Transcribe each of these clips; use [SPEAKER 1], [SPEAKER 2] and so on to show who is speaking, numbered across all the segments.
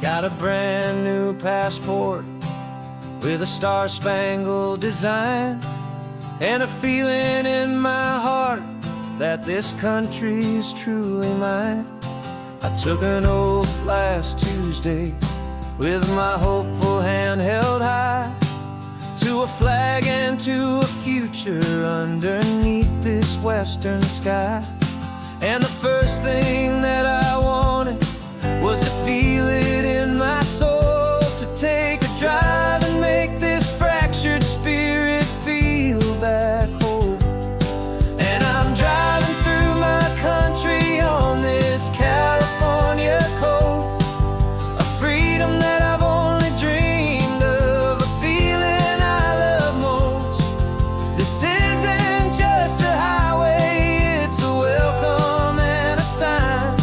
[SPEAKER 1] Got a brand new passport with a star-spangled design, and a feeling in my heart that this country's truly mine. I took an oath last Tuesday with my hopeful hand held high, to a flag and to a future underneath this western sky. And the first thing that I wanted was to feel it in my soul, to take a drive and make this fractured spirit feel back home. And I'm driving through my country on this California coast, a freedom that I've only dreamed of, a feeling I love most. This isn't just a highway, it's a welcome and a sign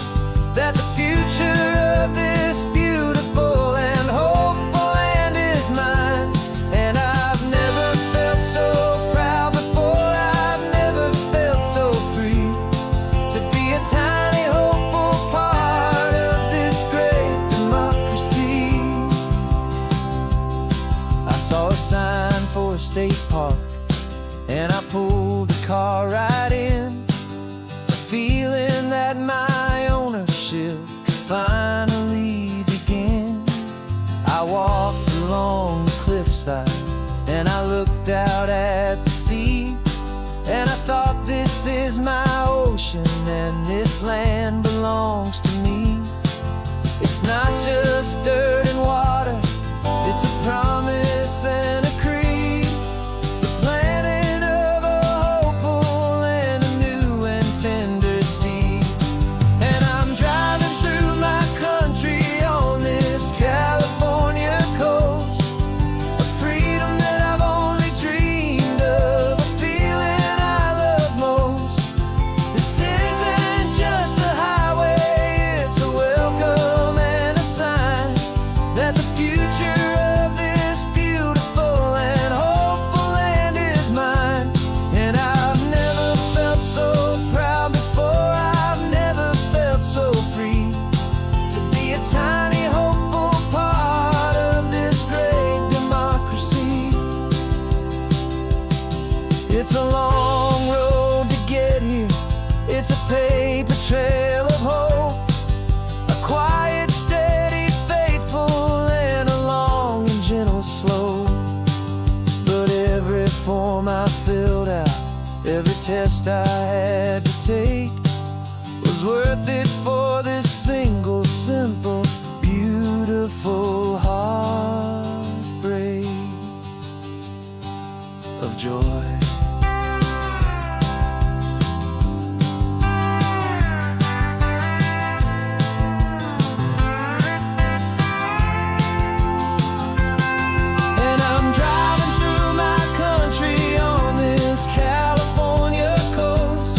[SPEAKER 1] that the future of this beautiful and hopeful land is mine. And I've never felt so proud before, I've never felt so free, to be a tiny hopeful part of this great democracy. I saw a sign for a state park, and I pulled the car right in, a feeling that my ownership could finally begin. I walked along the cliffside and I looked out at the sea, and I thought, this is my ocean and this land belongs to me. It's not just dirt and water, it's a promise and a creed, the planting of a hopeful and a new and tender seed. And I'm driving through my country on this California coast, a freedom that I've only dreamed of, a feeling I love most. This isn't just a highway, it's a welcome and a sign that the future of this beautiful and hopeful land is mine. And I've never felt so proud before, I've never felt so free, to be a tiny hopeful part of this great democracy. It's a long road to get here, it's a paper trail of hope, a quiet, steady, faithful, and a long and gentle slope. But every form I filled out, every test I had to take, was worth it for this single, simple, beautiful heartbreak of joy. And I'm driving through my country on this California coast,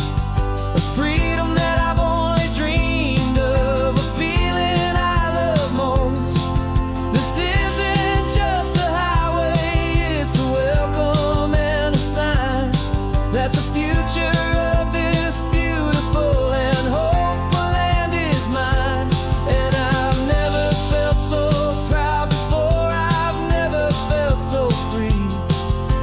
[SPEAKER 1] a freedom that I've only dreamed of, a feeling I love most. This isn't just a highway, it's a welcome and a sign that the future of this beautiful and hopeful land is mine. And I've never felt so proud before, I've never felt so free,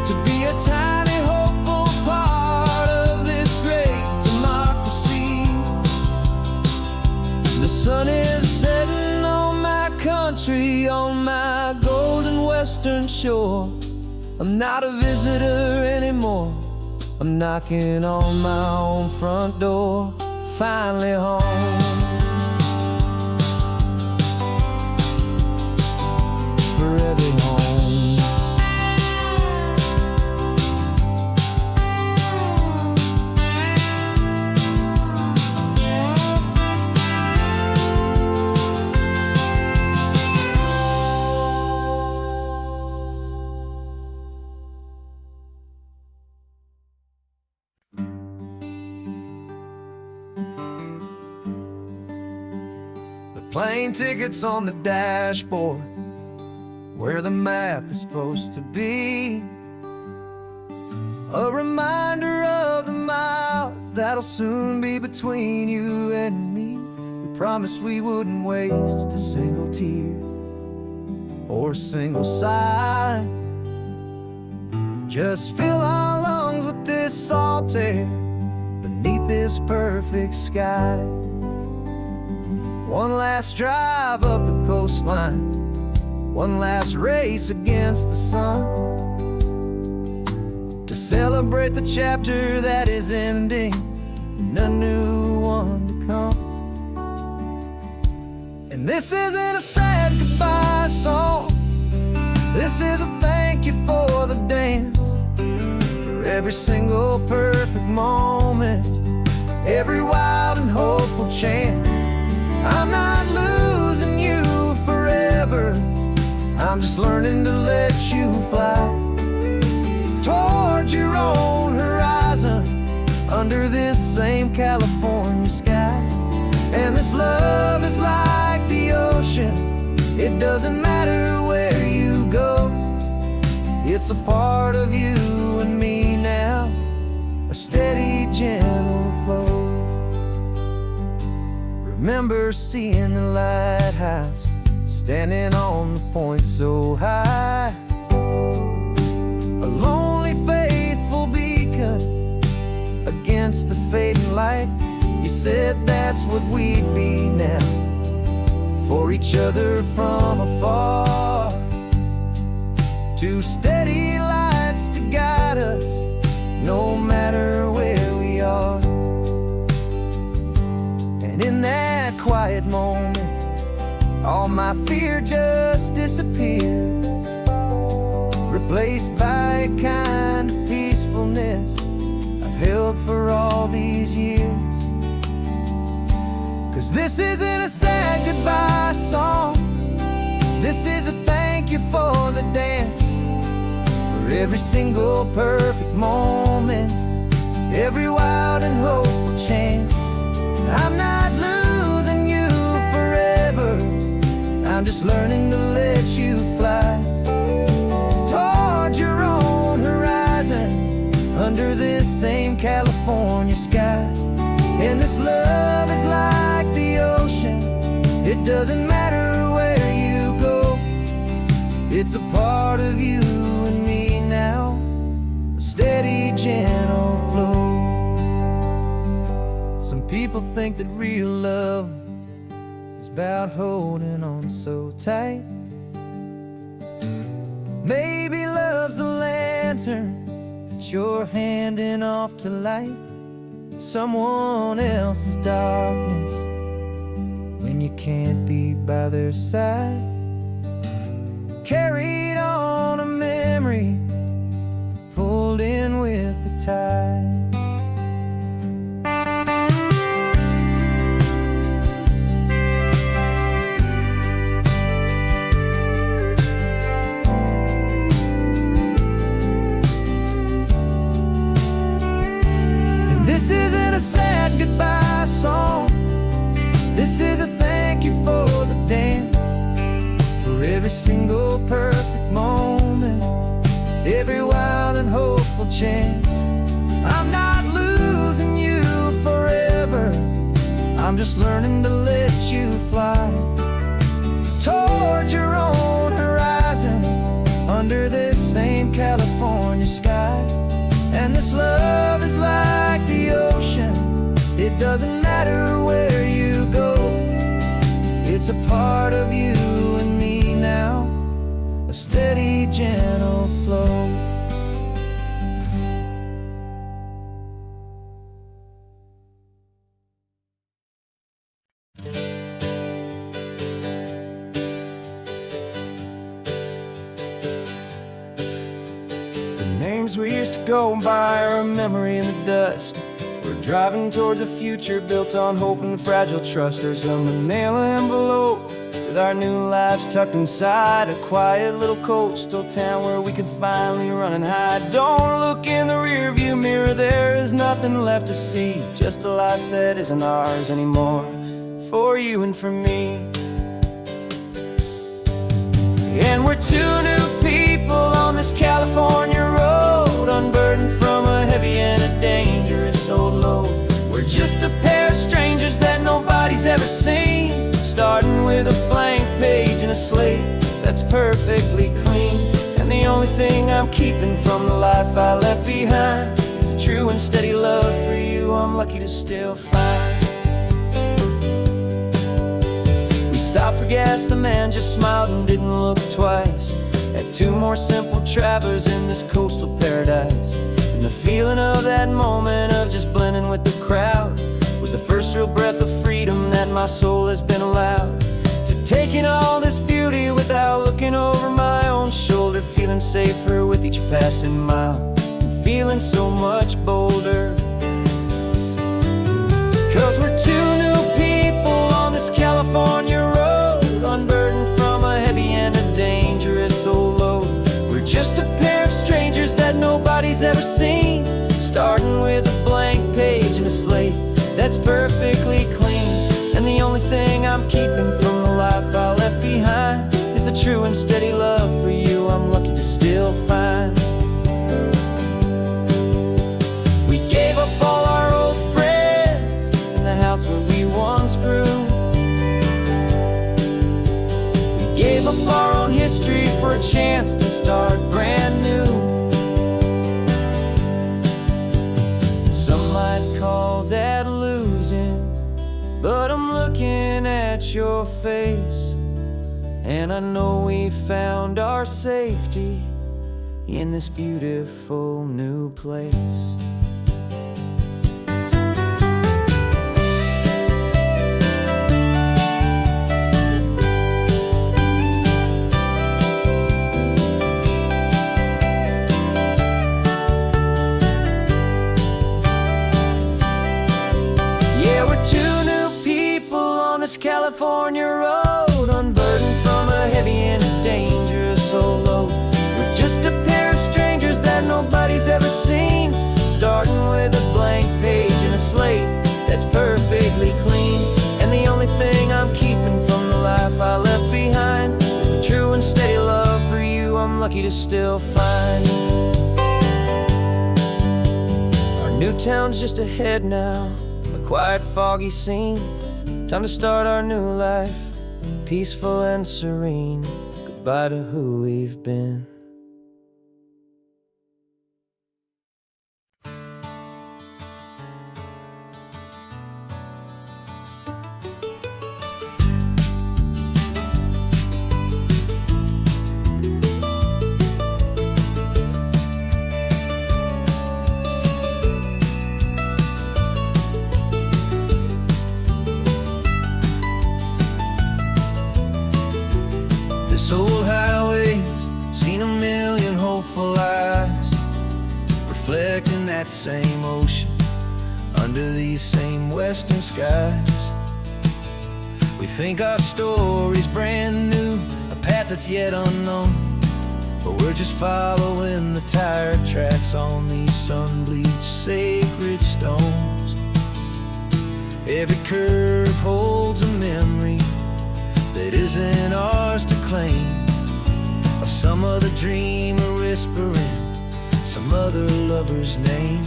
[SPEAKER 1] to be a tiny hopeful part of this great democracy. The sun is setting on my country, on my golden western shore. I'm not a visitor anymore, I'm knocking on my own front door, finally home. Forever home. Plane tickets on the dashboard, where the map is supposed to be, a reminder of the miles that'll soon be between you and me. We promised we wouldn't waste a single tear. or a single sigh. Just fill our lungs with this salt air beneath this perfect sky. One last drive up the coastline, one last race against the sun, to celebrate the chapter that is ending and a new one to come. And this isn't a sad goodbye song, this is a thank you for the dance, for every single perfect moment, every wild and hopeful chance. I'm not losing you forever, I'm just learning to let you fly towards your own horizon, under this same California sky. And this love is like the ocean, it doesn't matter where you go, it's a part of you and me now, a steady, gentle flow. Remember seeing the lighthouse, standing on the point so high, a lonely, faithful beacon against the fading light. You said that's what we'd be now, for each other from afar. Two steady lights to guide us, no matter where we are. And in that quiet moment, all my fear just disappeared, replaced by a kind of peacefulness I've held for all these years. 'Cause this isn't a sad goodbye song, this is a thank you for the dance, for every single perfect moment, every wild and hopeful chance. I'm not losing you forever, I'm just learning to let you fly towards your own horizon, under this same California sky. And this love is like the ocean, it doesn't matter where you go, it's a part of you and me now, a steady, gentle flow. Some people think that real love is about holding on so tight. Maybe love's a lantern that you're handing off to light someone else's darkness when you can't be by their side. Carried on a memory, pulled in with the tide. This isn't a sad goodbye song, this is a thank you for the dance, for every single perfect moment, every wild and hopeful chance. I'm not losing you forever, I'm just learning to let you fly towards your own horizon, under this same California sky. And this love is like the ocean, it doesn't matter where you go, it's a part of you and me now, a steady, gentle flow. Names we used to go by are a memory in the dust. We're driving towards a future built on hope and fragile trust. There's a manila envelope with our new lives tucked inside, a quiet little coastal town where we can finally run and hide. Don't look in the rearview mirror, there is nothing left to see, just a life that isn't ours anymore, for you and for me. And we're two new people on this California road, unburdened from a heavy and a dangerous old load. We're just a pair of strangers that nobody's ever seen, starting with a blank page and a slate that's perfectly clean. And the only thing I'm keeping from the life I left behind is a true and steady love for you I'm lucky to still find. We stopped for gas, the man just smiled and didn't look twice. Had two more simple travelers in this coastal paradise. And the feeling of that moment of just blending with the crowd was the first real breath of freedom that my soul has been allowed to take in all this beauty without looking over my own shoulder, feeling safer with each passing mile and feeling so much bolder. 'Cause we're two new people on this California road, unburdened from a heavy and a dangerous old load. We're just a pair of strangers that nobody's ever seen, starting with a blank page and a slate that's perfectly clean. And the only thing I'm keeping from the life I left behind is a true and steady love for you I'm lucky to still find. We gave up all our old friends in the house where we once grew. We gave up our own history for a chance to start brand new. Some might call that losing, but I'm looking at your face, and I know we found our safety in this beautiful new place. Yeah, we're two new people on this California road, unburdened from a heavy and a dangerous old load. We're just a pair of strangers that nobody's ever seen, starting with a blank page and a slate that's perfectly clean. And the only thing I'm keeping from the life I left behind is the true and steady love for you I'm lucky to still find. Our new town's just ahead now, a quiet, foggy scene. Time to start our new life, peaceful and serene. Goodbye to who we've been. This old highway's seen a million hopeful eyes, reflecting that same ocean under these same western skies. We think our story's brand new, a path that's yet unknown, but we're just following the tired tracks on these sun-bleached sacred stones. Every curve holds a memory that isn't ours to claim, of some other dreamer whispering some other lover's name.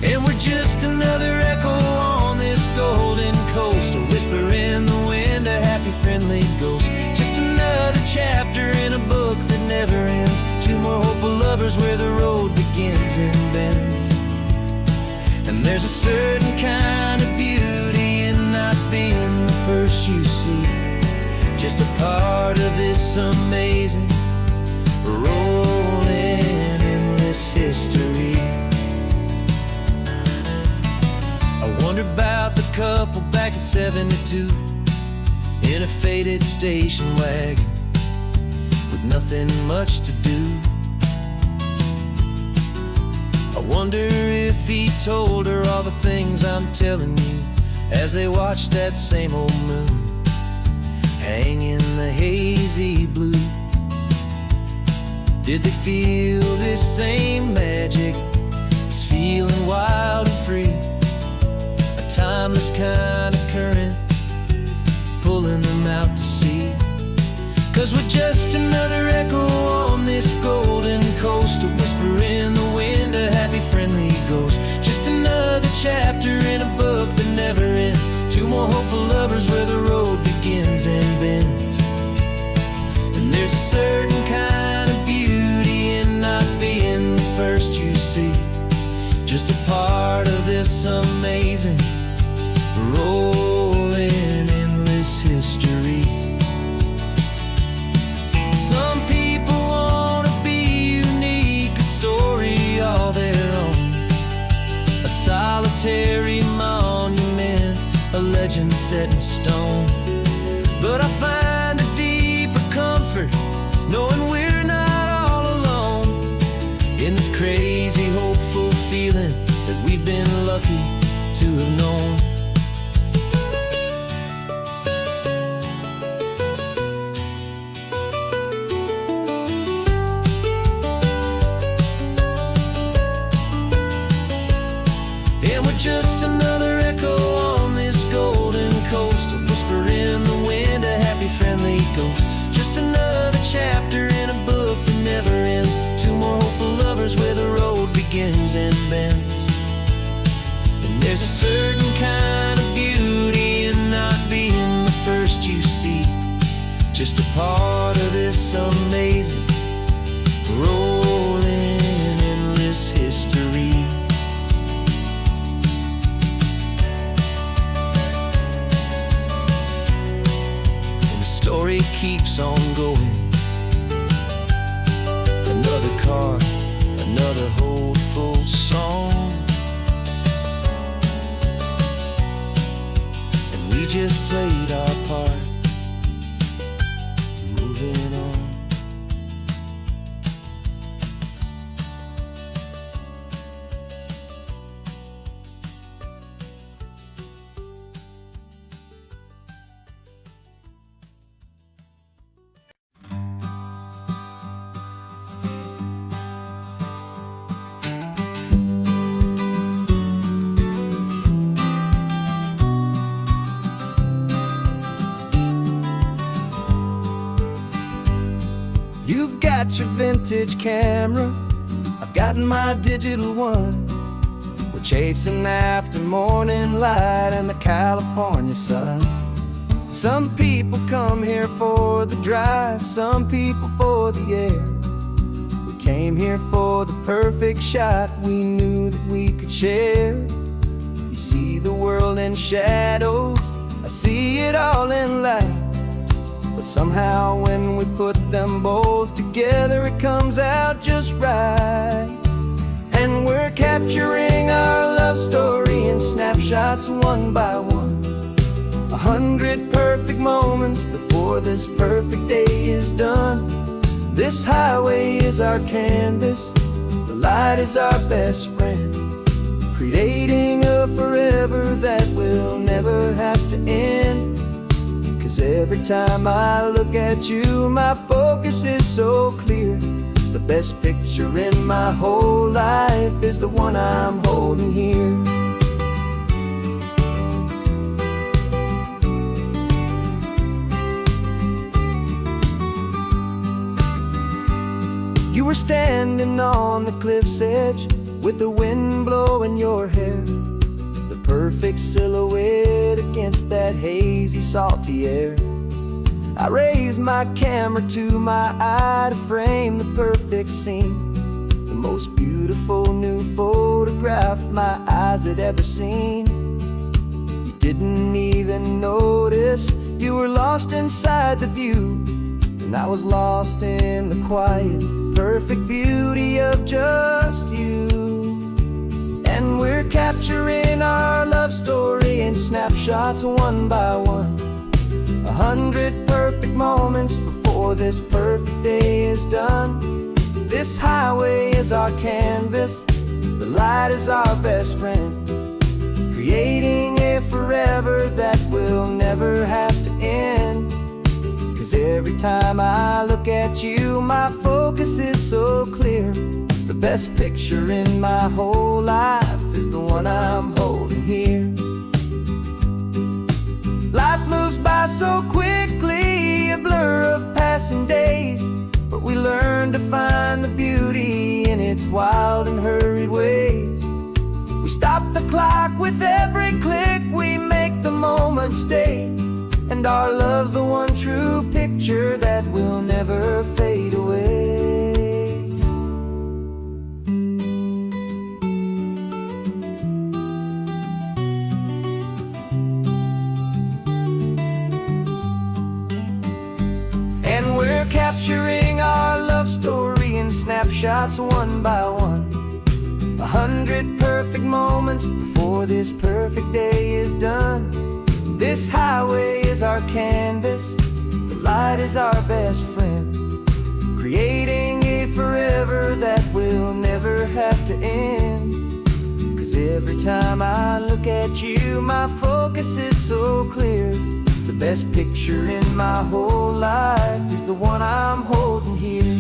[SPEAKER 1] And we're just another echo on this golden coast, a whisper in the wind, a happy friendly ghost. Just another chapter in a book that never ends, two more hopeful lovers where the road begins and bends. And there's a certain kind of beauty in not being the first you see, just a part of this amazing, rolling, endless history. I wonder about the couple back in '72 in a faded station wagon with nothing much to do. I wonder if he told her all the things I'm telling you as they watched that same old moon hang in the hazy blue. Did they feel this same magic, this feeling wild and free, a timeless kind of current pulling them out to sea? 'Cause we're just another echo on this golden coast, a whisper in the wind, a happy friendly ghost. Just another chapter in a book that never ends, two more hopeful lovers where the road begins and bends. certain kind of beauty in not being the first you see. Just a part of this amazing, rolling, endless history. Some people want to be unique, a story all their own, a solitary monument, a legend set in stone. But I find a deeper comfort knowing we're not all alone in this crazy, hopeful feeling that we've been lucky to have known. And we're just another echo on this golden coast, a whisper in the wind, a happy, friendly ghost. Just another chapter in a book that never ends. Two more hopeful lovers where the road begins and bends. And there's a certain kind of beauty in not being the first you see. Just a part of this amazing, rolling, endless history. Story keeps on going. Another car, another hopeful song, and we just played our part, moving on. You've got your vintage camera, I've got my digital one. We're chasing after morning light and the California sun. Some people come here for the drive, some people for the air. We came here for the perfect shot we knew that we could share. You see the world in shadows, I see it all in light. But somehow when we put them both together, it comes out just right. And we're capturing our love story in snapshots one by one. 100 perfect moments before this perfect day is done. This highway is our canvas, the light is our best friend, creating a forever that will never have to end. 'Cause every time I look at you, my focus is so clear. The best picture in my whole life is the one I'm holding here. You were standing on the cliff's edge with the wind blowing your hair, the perfect silhouette against that hazy, salty air. I raised my camera to my eye to frame the perfect scene, the most beautiful new photograph my eyes had ever seen. You didn't even notice you were lost inside the view, and I was lost in the quiet, perfect beauty of just you. And we're capturing our love story in snapshots one by one. 100 perfect moments before this perfect day is done. This highway is our canvas, the light is our best friend, creating a forever that will never have to end. 'Cause every time I look at you, my focus is so clear. The best picture in my whole life is the one I'm holding here. Life moves by so quickly, a blur of passing days, but we learn to find the beauty in its wild and hurried ways. We stop the clock with every click, we make the moment stay. and our love's the one true picture that will never fade away. And we're capturing our love story in snapshots one by one. 100 perfect moments before this perfect day is done. This highway is our canvas, the light is our best friend, creating a forever that will never have to end. 'Cause every time I look at you, my focus is so clear. The best picture in my whole life is the one I'm holding here.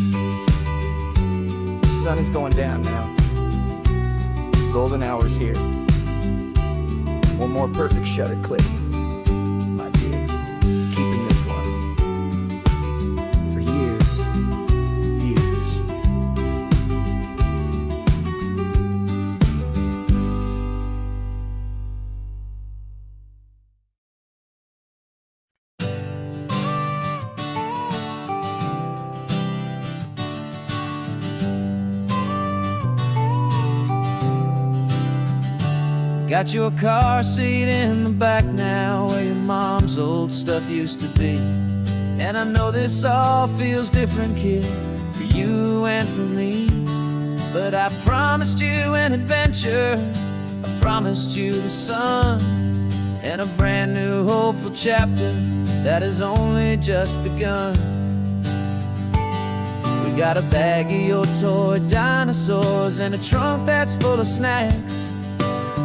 [SPEAKER 1] The sun is going down now. Golden hour's here. One more perfect shutter click, my dear. Keeping this one for years, years. Got your car seat in the back now, where your mom's old stuff used to be. And I know this all feels different, kid, for you and for me. But I promised you an adventure, I promised you the sun, and a brand new hopeful chapter that has only just begun. We got a bag of your toy dinosaurs and a trunk that's full of snacks.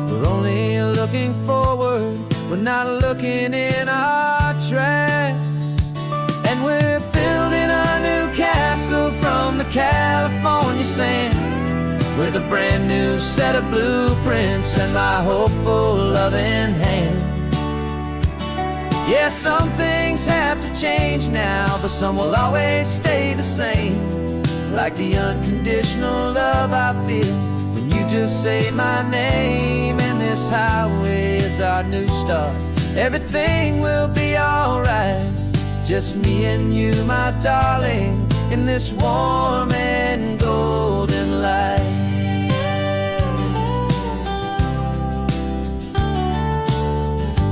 [SPEAKER 1] We're only looking forward, we're not looking in our tracks. And we're building a new castle from the California sand, with a brand new set of blueprints and my hopeful loving hand. Yeah, some things have to change now, but some will always stay the same. Like the unconditional love I feel when you just say my name. And this highway is our new start. Everything will be alright, just me and you, my darling, in this warm and golden light.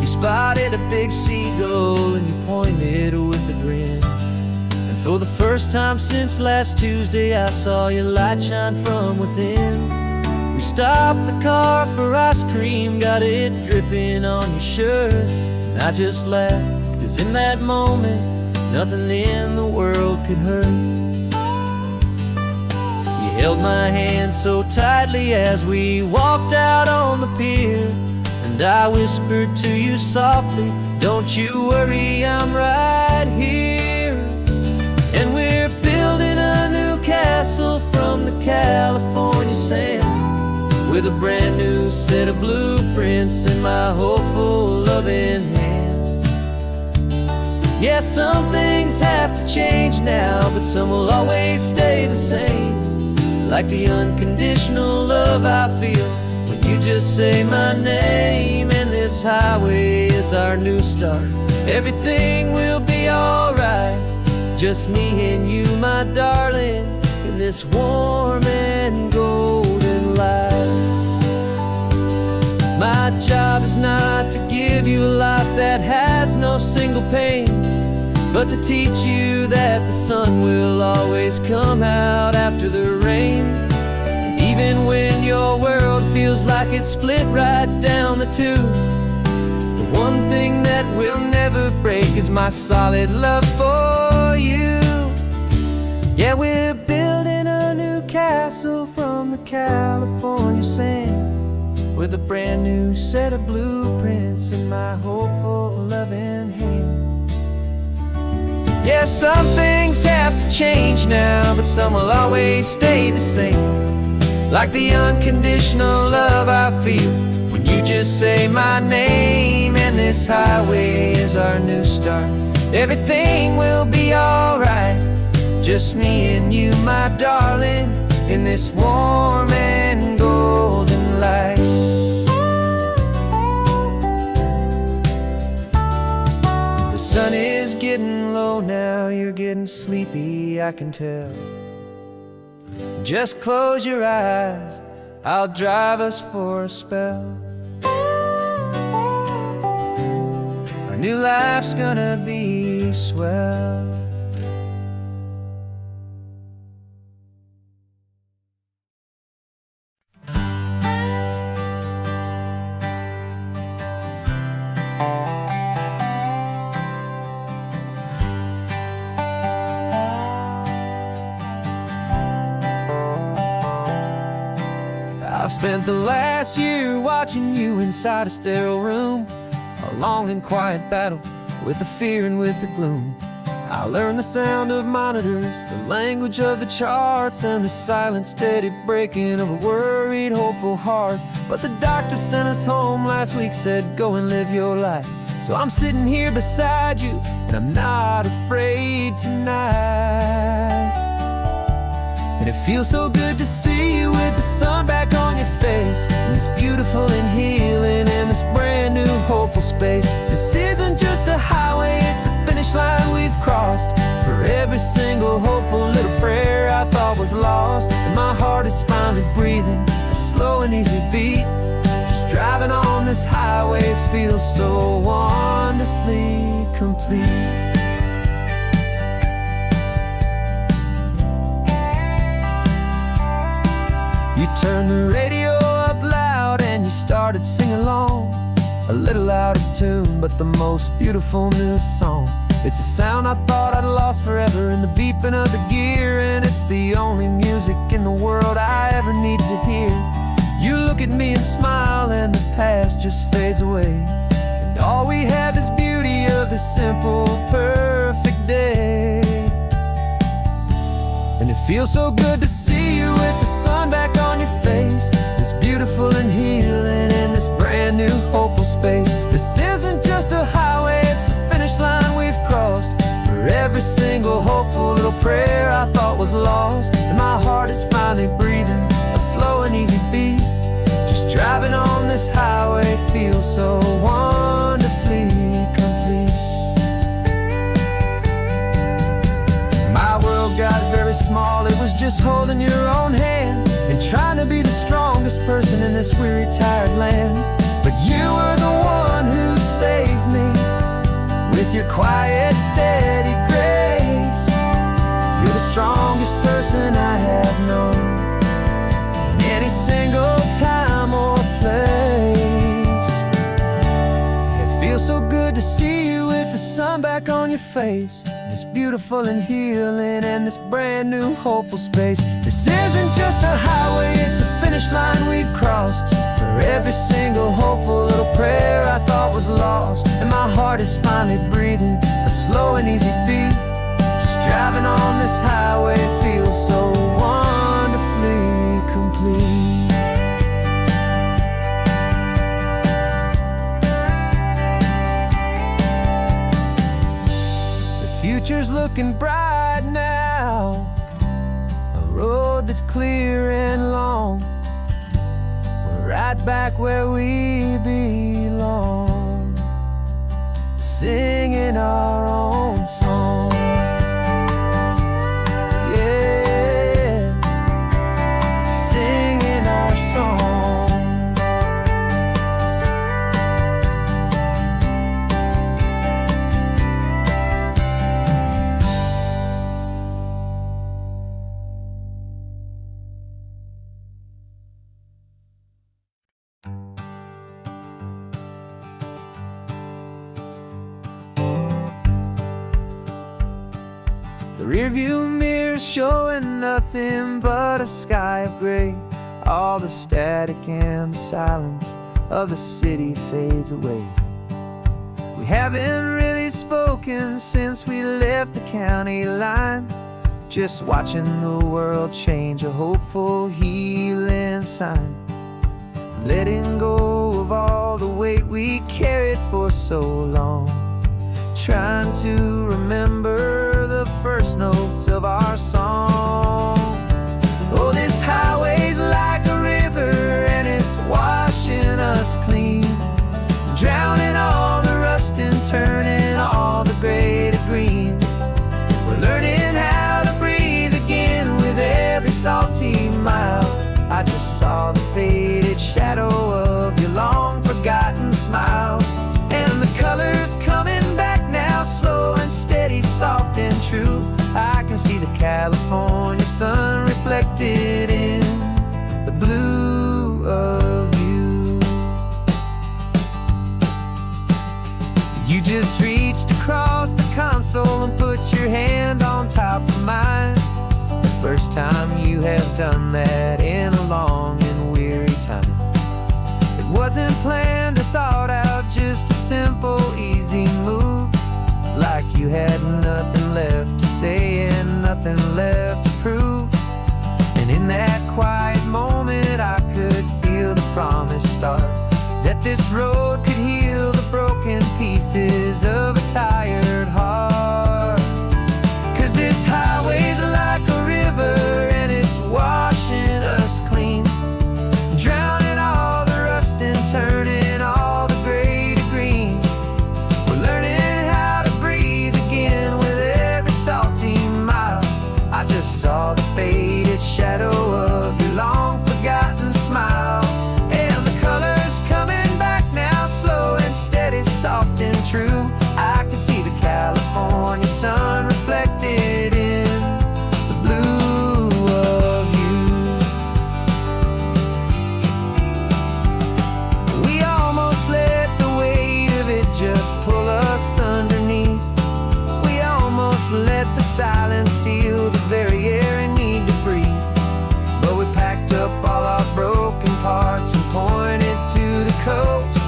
[SPEAKER 1] You spotted a big seagull and you pointed with a grin. And for the first time since last Tuesday, I saw your light shine from within. We stopped the car for ice cream, got it dripping on your shirt. And I just laughed, 'cause in that moment, nothing in the world could hurt. You held my hand so tightly as we walked out on the pier, and I whispered to you softly, don't you worry, I'm right here. And we're building a new castle from the California sand, with a brand new set of blueprints in my hopeful loving hand. Yeah, some things have to change now, but some will always stay the same. Like the unconditional love I feel when you just say my name. And this highway is our new start. Everything will be alright, just me and you, my darling, in this warm and golden light. My job is not to give you a life that has no single pain, but to teach you that the sun will always come out after the rain. And even when your world feels like it's split right down the two, the one thing that will never break is my solid love for you. Yeah, we're building a new castle from the California sand, with a brand new set of blueprints in my hopeful loving hand. Yeah, some things have to change now, but some will always stay the same. Like the unconditional love I feel when you just say my name. And this highway is our new start. Everything will be alright, just me and you, my darling, in this warm and golden light. The Oh, now you're getting sleepy, I can tell. Just close your eyes, I'll drive us for a spell. Our new life's gonna be swell. I've spent the last year watching you inside a sterile room, a long and quiet battle with the fear and with the gloom. I learned the sound of monitors, the language of the charts, and the silent, steady breaking of a worried, hopeful heart. But the doctor sent us home last week, said go and live your life. So I'm sitting here beside you, and I'm not afraid tonight. And it feels so good to see you with the sun back on your face, and this beautiful and healing in this brand new hopeful space. This isn't just a highway, it's a finish line we've crossed. For every single hopeful little prayer I thought was lost, and my heart is finally breathing a slow and easy beat. Just driving on this highway feels so wonderfully complete. You turned the radio up loud and you started singing along, a little out of tune, but the most beautiful new song. It's a sound I thought I'd lost forever in the beeping of the gear, and it's the only music in the world I ever need to hear. You look at me and smile, and the past just fades away, and all we have is beauty of this simple, perfect day. And it feels so good to see you with the sun back on your face, this beautiful and healing in this brand new hopeful space. This isn't just a highway, it's a finish line we've crossed. For every single hopeful little prayer I thought was lost, and my heart is finally breathing a slow and easy beat. Just driving on this highway feels so wonderfully complete. My world got very small, it was just holding your own hand and trying to be the strongest person in this weary, tired land. But you were the one who saved me with your quiet, steady grace. You're the strongest person I have known in any single time or place. It feels so good to see you with the sun back on your face, this beautiful and healing and this brand new hopeful space. This isn't just a highway, it's a finish line we've crossed. For every single hopeful little prayer I thought was lost, and my heart is finally breathing a slow and easy beat. Just driving on this highway feels so wonderfully complete. Future's looking bright now, a road that's clear and long. We're right back where we belong, singing our own song. Yeah, singing our song. The rearview mirror's showing nothing but a sky of gray. All the static and the silence of the city fades away. We haven't really spoken since we left the county line, just watching the world change, a hopeful healing sign. Letting go of all the weight we carried for so long, trying to remember the first notes of our song. Oh, this highway's like a river and it's washing us clean, drowning all the rust and turning all the gray to green. salty mile. I just saw the faded shadow of your long forgotten smile. And the colors coming back now, slow and steady, soft and true. I can see the California sun reflected in the blue of you. You just reached across the console and put your hand on top of mine. The first time you have done that in a long and weary time. It wasn't planned or thought out, just a simple, easy move. Like you had nothing left to say and nothing left to prove. And in that quiet moment I could feel the promise start, that this road could heal the broken pieces of a tired heart. 'Cause this highway's like a river and it's washing us clean, drowning all the rust and turning all the gray to green. We're learning how to breathe again with every salty mile. I just saw the faded shadow of your long forgotten smile. And the colors coming back now, slow and steady, soft and true. I can see the California sun reflected in the blue of you. We almost let the weight of it just pull us underneath. We almost let the silence steal the very air I need to breathe. But we packed up all our broken parts and pointed to the coast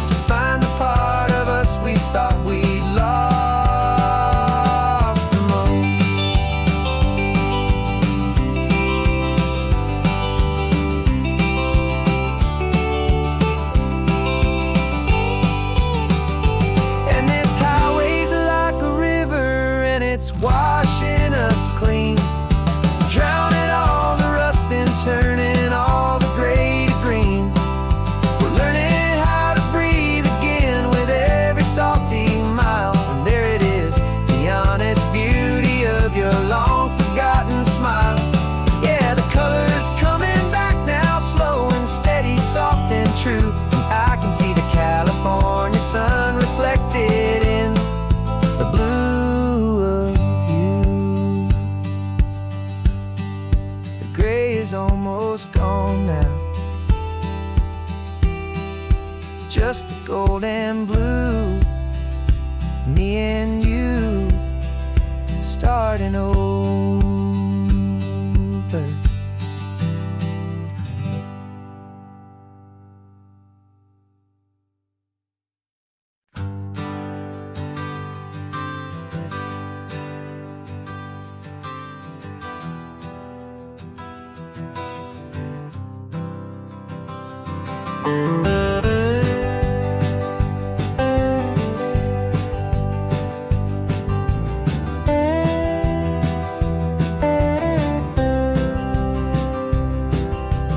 [SPEAKER 1] to find the part of us we thought we'd lost the most. And this highway's like a river and it's washing us clean, drowning all the rust and turning all the gray to green. We're learning how to breathe again with every salty mile. And there it is, the honest beauty of your long forgotten smile. Yeah, the colors coming back now, slow and steady, soft and true. I can see the California sun reflected in the blue of you. The gray is almost gone now, just the gold and blue. Me and you starting over.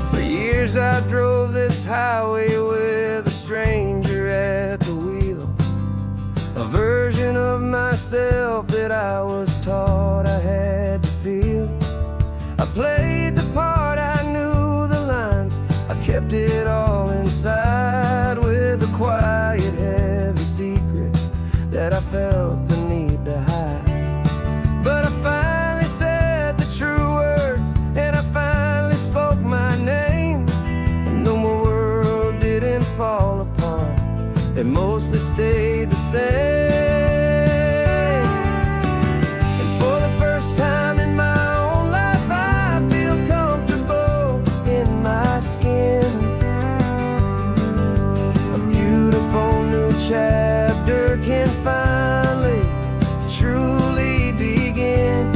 [SPEAKER 1] For years I drove this highway with a stranger at the wheel, a version of myself that I was taught I had to feel. I played the part, I knew the lines, I kept it all inside with a quiet, heavy secret that I felt the need to hide. But I finally said the true words and I finally spoke my name. And though my world didn't fall apart, it mostly stayed the same. And for the first time in my own life I feel comfortable in my skin. A beautiful new chapter can finally truly begin.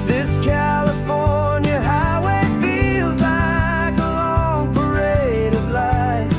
[SPEAKER 1] This California highway feels like a long parade of light.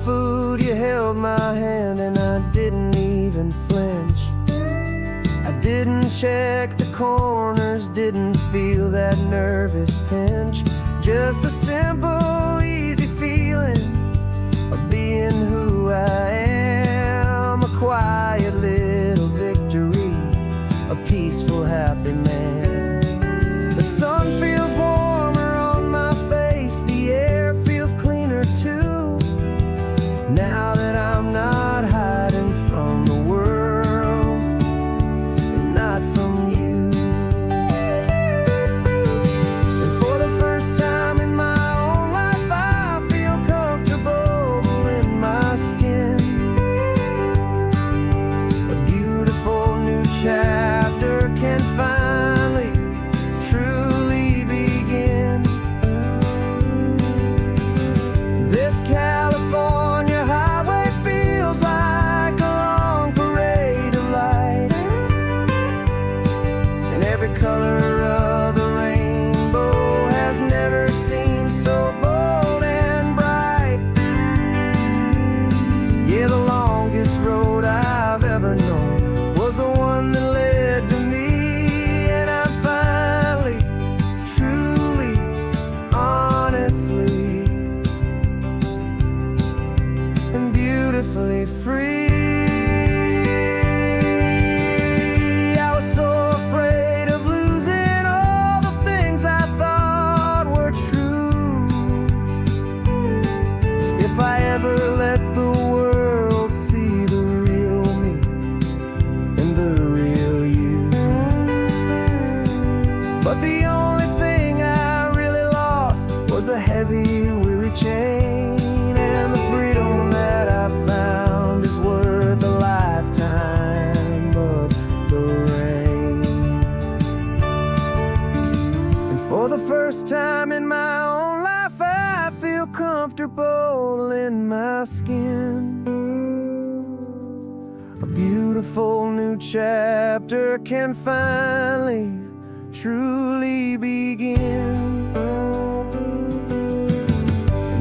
[SPEAKER 1] food, you held my hand, and I didn't even flinch. I didn't check the corners, didn't feel that nervous pinch. Just a simple, easy feeling of being who I am. A quiet little victory, a peaceful, happy man. The sun feels warmer on my face, the air feels cleaner too. Now that I'm not hiding from the world, and not from you. And for the first time in my own life, I feel comfortable in my skin. A beautiful new chapter can finally, truly begin. This California highway feels like a long parade of light, and every color of the rainbow has never seemed so bold and bright. Yeah, the longest road I've ever known was the one that led to me, and I'm finally, truly, honestly, and beautifully free. I was so afraid of losing all the things I thought were true. If I ever let the world see the real me and the real you. But the only thing I really lost was a heavy, weary chain, and the freedom that I found is worth a lifetime of the rain. And for the first time in my own life, I feel comfortable in my skin. A beautiful new chapter can finally, truly begin.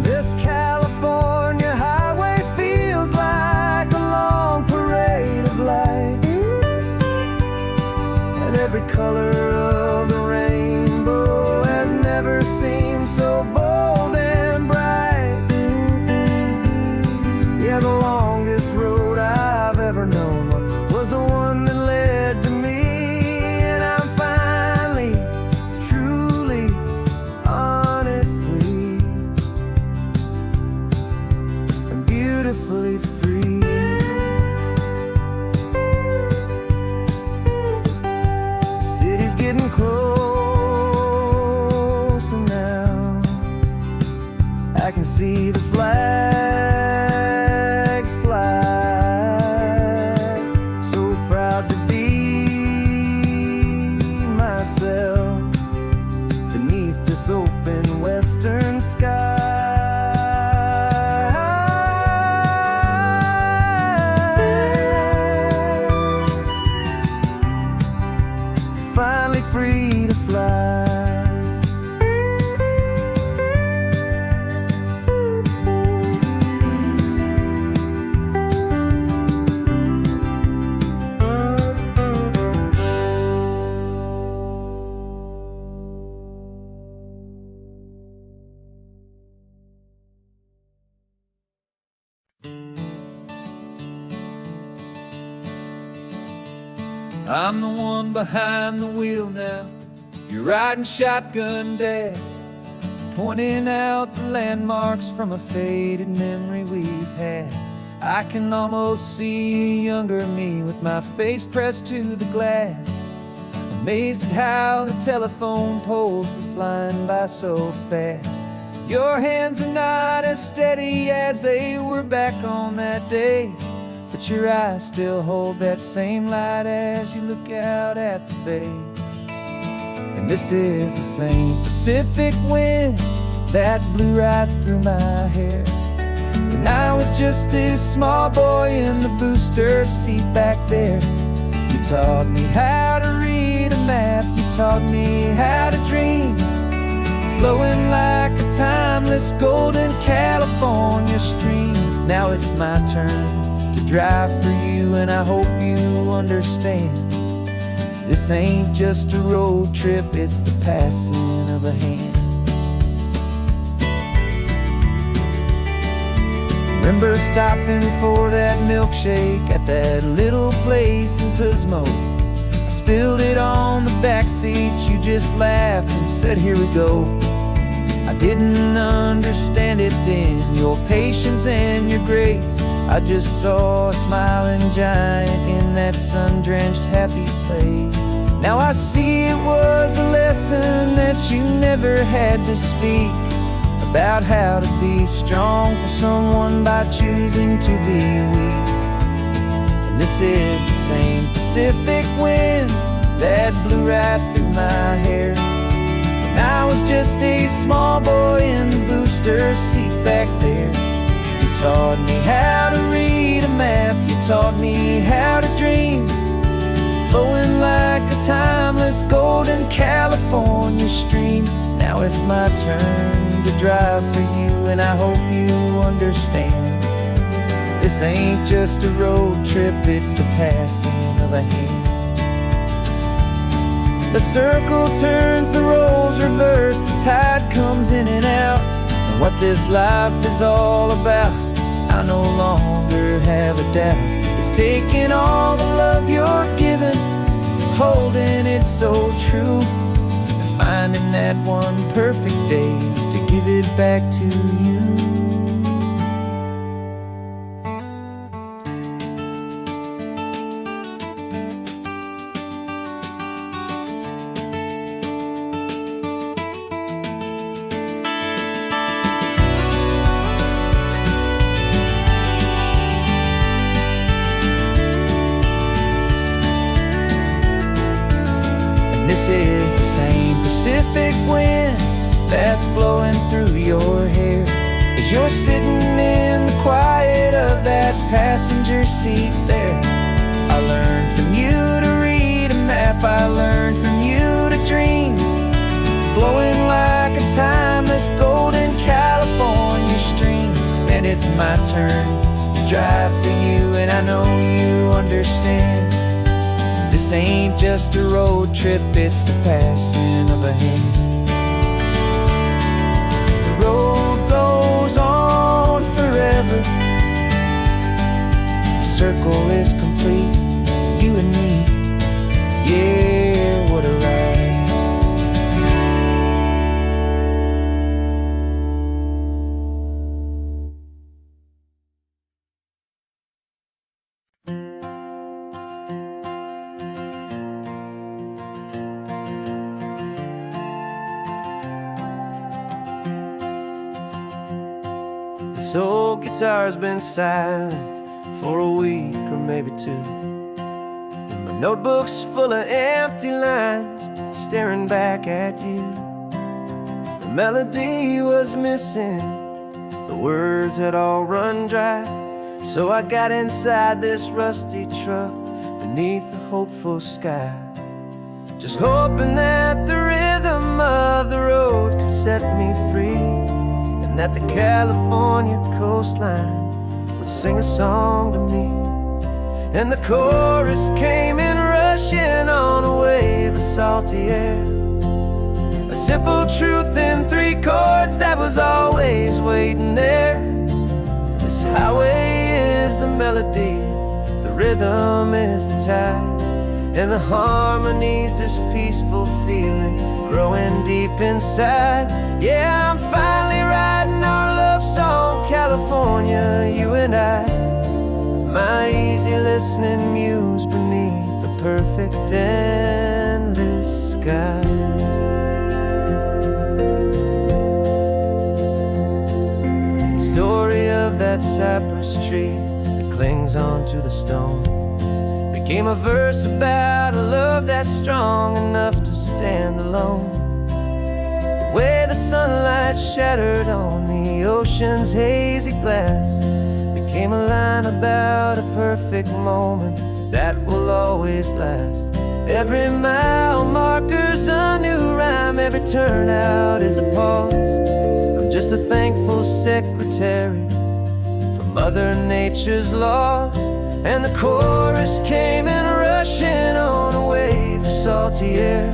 [SPEAKER 1] This California highway feels like a long parade of light, and every color of the rainbow has never seemed so bold and bright. Yeah, the longest road I've ever known was the one that led to me, and I'm finally, truly, honestly, and beautifully free. The city's getting closer now. I can see the flags fly. So proud to be myself beneath this open western sky. Finally free to fly. I'm the one behind the wheel now. You're riding shotgun, Dad, pointing out the landmarks from a faded memory we've had. I can almost see a younger me with my face pressed to the glass, amazed at how the telephone poles were flying by so fast. Your hands are not as steady as they were back on that day, but your eyes still hold that same light as you look out at the bay. And this is the same Pacific wind that blew right through my hair when I was just a small boy in the booster seat back there. You taught me how to read a map, you taught me how to dream, flowing like a timeless golden California stream. Now it's my turn to drive for you, and I hope you understand. This ain't just a road trip, it's the passing of a hand. Remember stopping for that milkshake at that little place in Pismo. I spilled it on the back seat, you just laughed and said, "Here we go." I didn't understand it then, your patience and your grace. I just saw a smiling giant in that sun-drenched happy place. Now I see it was a lesson that you never had to speak, about how to be strong for someone by choosing to be weak. And this is the same Pacific wind that blew right through my hair when I was just a small boy in the booster seat back there. You taught me how to read a map, you taught me how to dream, flowing like a timeless golden California stream. Now it's my turn to drive for you, and I hope you understand. This ain't just a road trip, it's the passing of a hand. The circle turns, the roles reverse, the tide comes in and out. And what this life is all about, I no longer have a doubt. It's taking all the love you're giving, holding it so true, and finding that one perfect day to give it back to you. This is the same Pacific wind that's blowing through your hair as you're sitting in the quiet of that passenger seat there. I learned from you to read a map, I learned from you to dream, flowing like a timeless golden California stream. And it's my turn to drive for you, and I know you understand. This ain't just a road trip, it's the passing of a hand. The road goes on forever, the circle is complete, you and me, yeah, what a ride. This old guitar's been silent for a week or maybe two, and my notebook's full of empty lines staring back at you. The melody was missing, the words had all run dry, so I got inside this rusty truck beneath a hopeful sky, just hoping that the rhythm of the road could set me free, and that the California coastline would sing a song to me. And the chorus came in rushing on a wave of salty air, a simple truth in 3 chords that was always waiting there. This highway is the melody, the rhythm is the tide, and the harmony's this peaceful feeling growing deep inside. Yeah, I'm finally writing our love song, California, you and I, my easy listening muse beneath the perfect endless sky. The story of that cypress tree that clings onto the stone became a verse about a love that's strong enough to stand alone. The way the sunlight shattered on the ocean's hazy glass became a line about a perfect moment that will always last. Every mile marker's a new rhyme, every turnout is a pause. I'm just a thankful secretary for Mother Nature's laws. And the chorus came in rushing on a wave of salty air.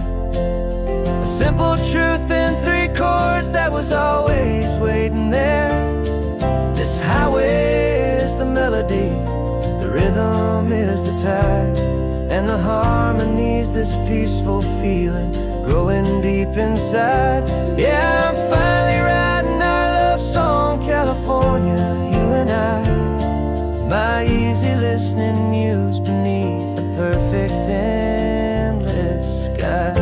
[SPEAKER 1] A simple truth in 3 chords that was always waiting there. This highway is the melody, the rhythm is the tide, and the harmony's this peaceful feeling growing deep inside. Yeah, I'm finally writing our love song, California, you and I. My easy listening muse beneath the perfect endless sky.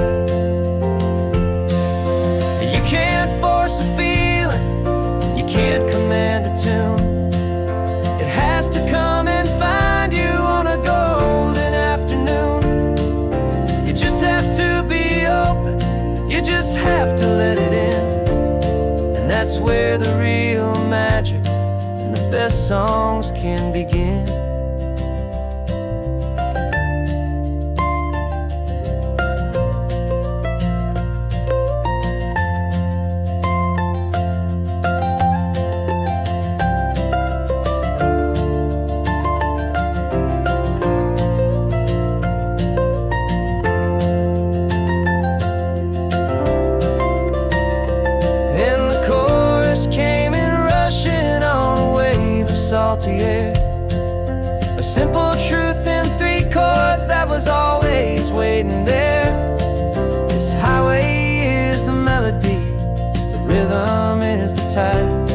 [SPEAKER 1] You can't force a feeling, you can't command a tune. It has to come and find you on a golden afternoon. You just have to be open, you just have to let it in. And that's where the real magic and the best songs can begin. Salty air, a simple truth in 3 chords that was always waiting there. This highway is the melody, the rhythm is the tide,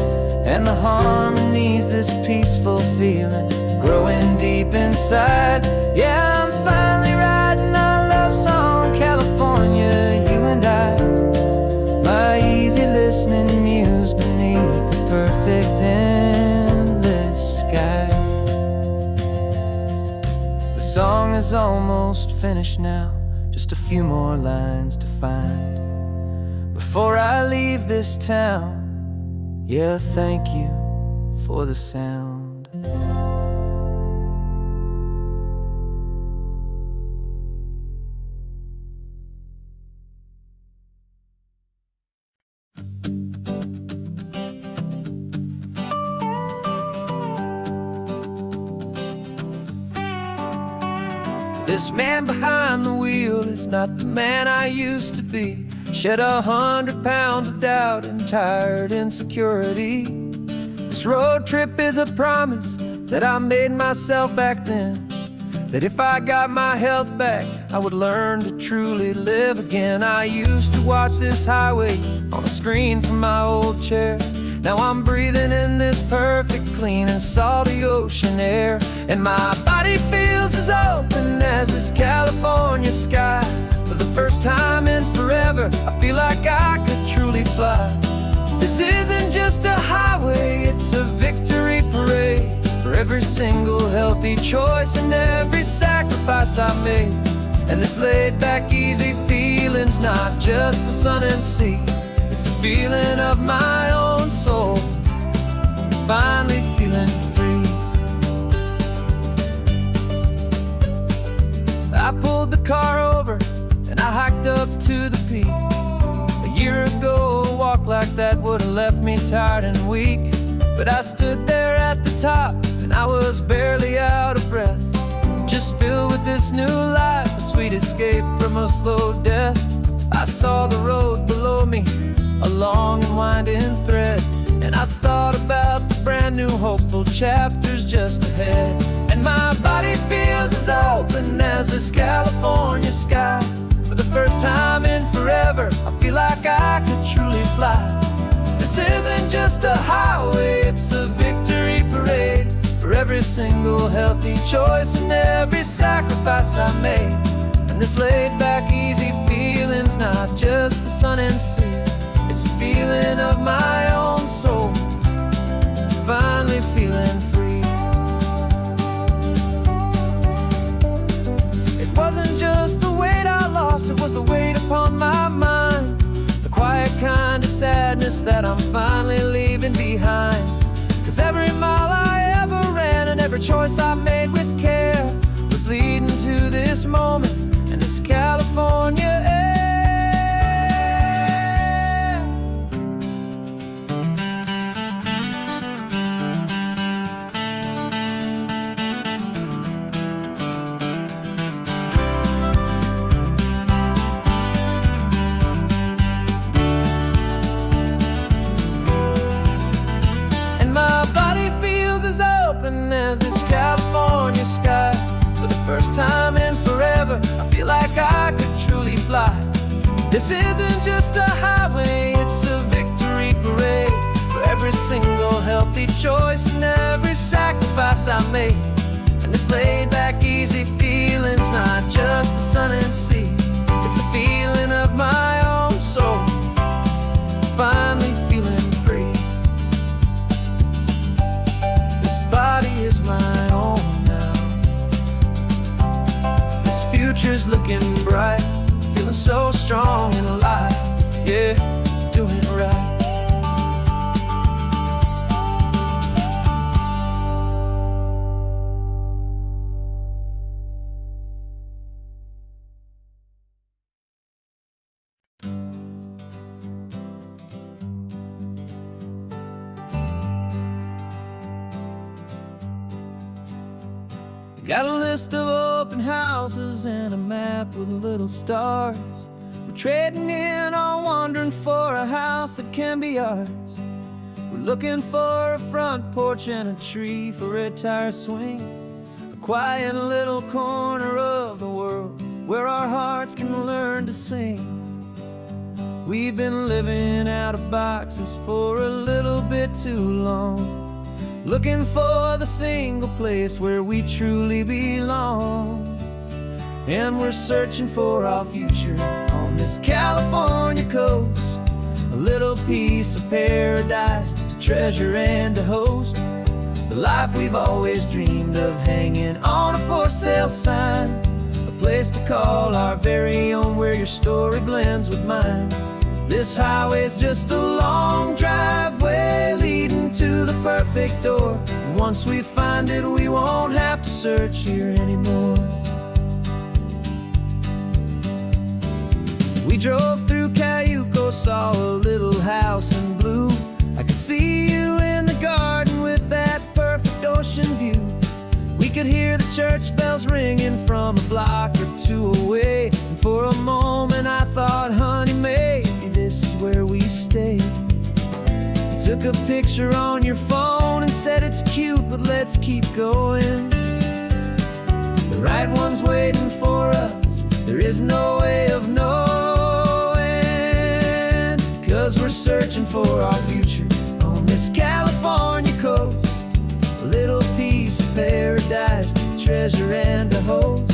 [SPEAKER 1] and the harmony's this peaceful feeling growing deep inside. Yeah, I'm finally writing our love song, California, you and I. My easy listening muse beneath the perfect sky. The song is almost finished now, just a few more lines to find before I leave this town. Yeah, thank you for the sound. This man behind the wheel is not the man I used to be. Shed 100 pounds of doubt and tired insecurity. This road trip is a promise that I made myself back then, that if I got my health back, I would learn to truly live again. I used to watch this highway on a screen from my old chair. Now I'm breathing in this perfect, clean and salty ocean air. And my body feels as open as this California sky. For the first time in forever, I feel like I could truly fly. This isn't just a highway, it's a victory parade for every single healthy choice and every sacrifice I made. And this laid back, easy feeling's not just the sun and sea, it's the feeling of my own soul, finally feeling free. I pulled the car over and I hiked up to the peak. A year ago, a walk like that would have left me tired and weak. But I stood there at the top and I was barely out of breath, just filled with this new life, a sweet escape from a slow death. I saw the road below me, a long and winding thread, and I thought about the brand new hopeful chapters just ahead. And my body feels as open as this California sky. For the first time in forever, I feel like I could truly fly. This isn't just a highway, it's a victory parade for every single healthy choice and every sacrifice I made. And this laid back, easy feeling's not just the sun and sea, it's a feeling of my own soul, finally feeling free. It wasn't just the weight I lost, it was the weight upon my mind, the quiet kind of sadness that I'm finally leaving behind. 'Cause every mile I ever ran and every choice I made with care was leading to this moment and this California air. open as this California sky. For the first time in forever, I feel like I could truly fly. This isn't just a highway, it's a victory parade for every single healthy choice and every sacrifice I made. And this laid back, easy feeling's not just the sun and sea, it's a feeling of my own soul, finally feeling free. This body is my own now. This future's looking bright, feeling so strong and alive. Yeah, doing it right. Got a list of open houses and a map with little stars. We're trading in or wandering for a house that can be ours. We're looking for a front porch and a tree for a tire swing, a quiet little corner of the world where our hearts can learn to sing. We've been living out of boxes for a little bit too long, looking for the single place where we truly belong. And we're searching for our future on this California coast, a little piece of paradise to treasure and to host, the life we've always dreamed of, hanging on a for sale sign, a place to call our very own where your story blends with mine. This highway's just a long driveway leading to the perfect door, and once we find it, we won't have to search here anymore. We drove through Cayuco, saw a little house in blue. I could see you in the garden with that perfect ocean view. We could hear the church bells ringing from a block or two away, and for a moment I thought, honey, maybe this is where we stay. You took a picture on your phone and said it's cute, but let's keep going. The right one's waiting for us, there is no way of knowing, 'cause we're searching for our future on this California coast, a little piece of paradise to treasure and to host,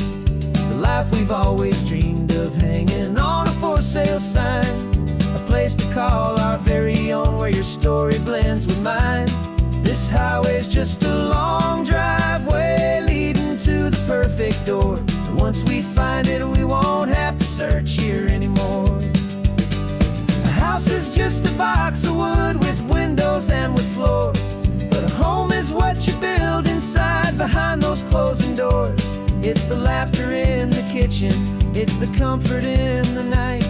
[SPEAKER 1] the life we've always dreamed of, hanging on a for sale sign, a place to call our very own where your story blends with mine. This highway's just a long driveway leading to the perfect door, and once we find it, we won't have to search here anymore. A house is just a box of wood with windows and with floors, but a home is what you build inside behind those closing doors. It's the laughter in the kitchen, it's the comfort in the night,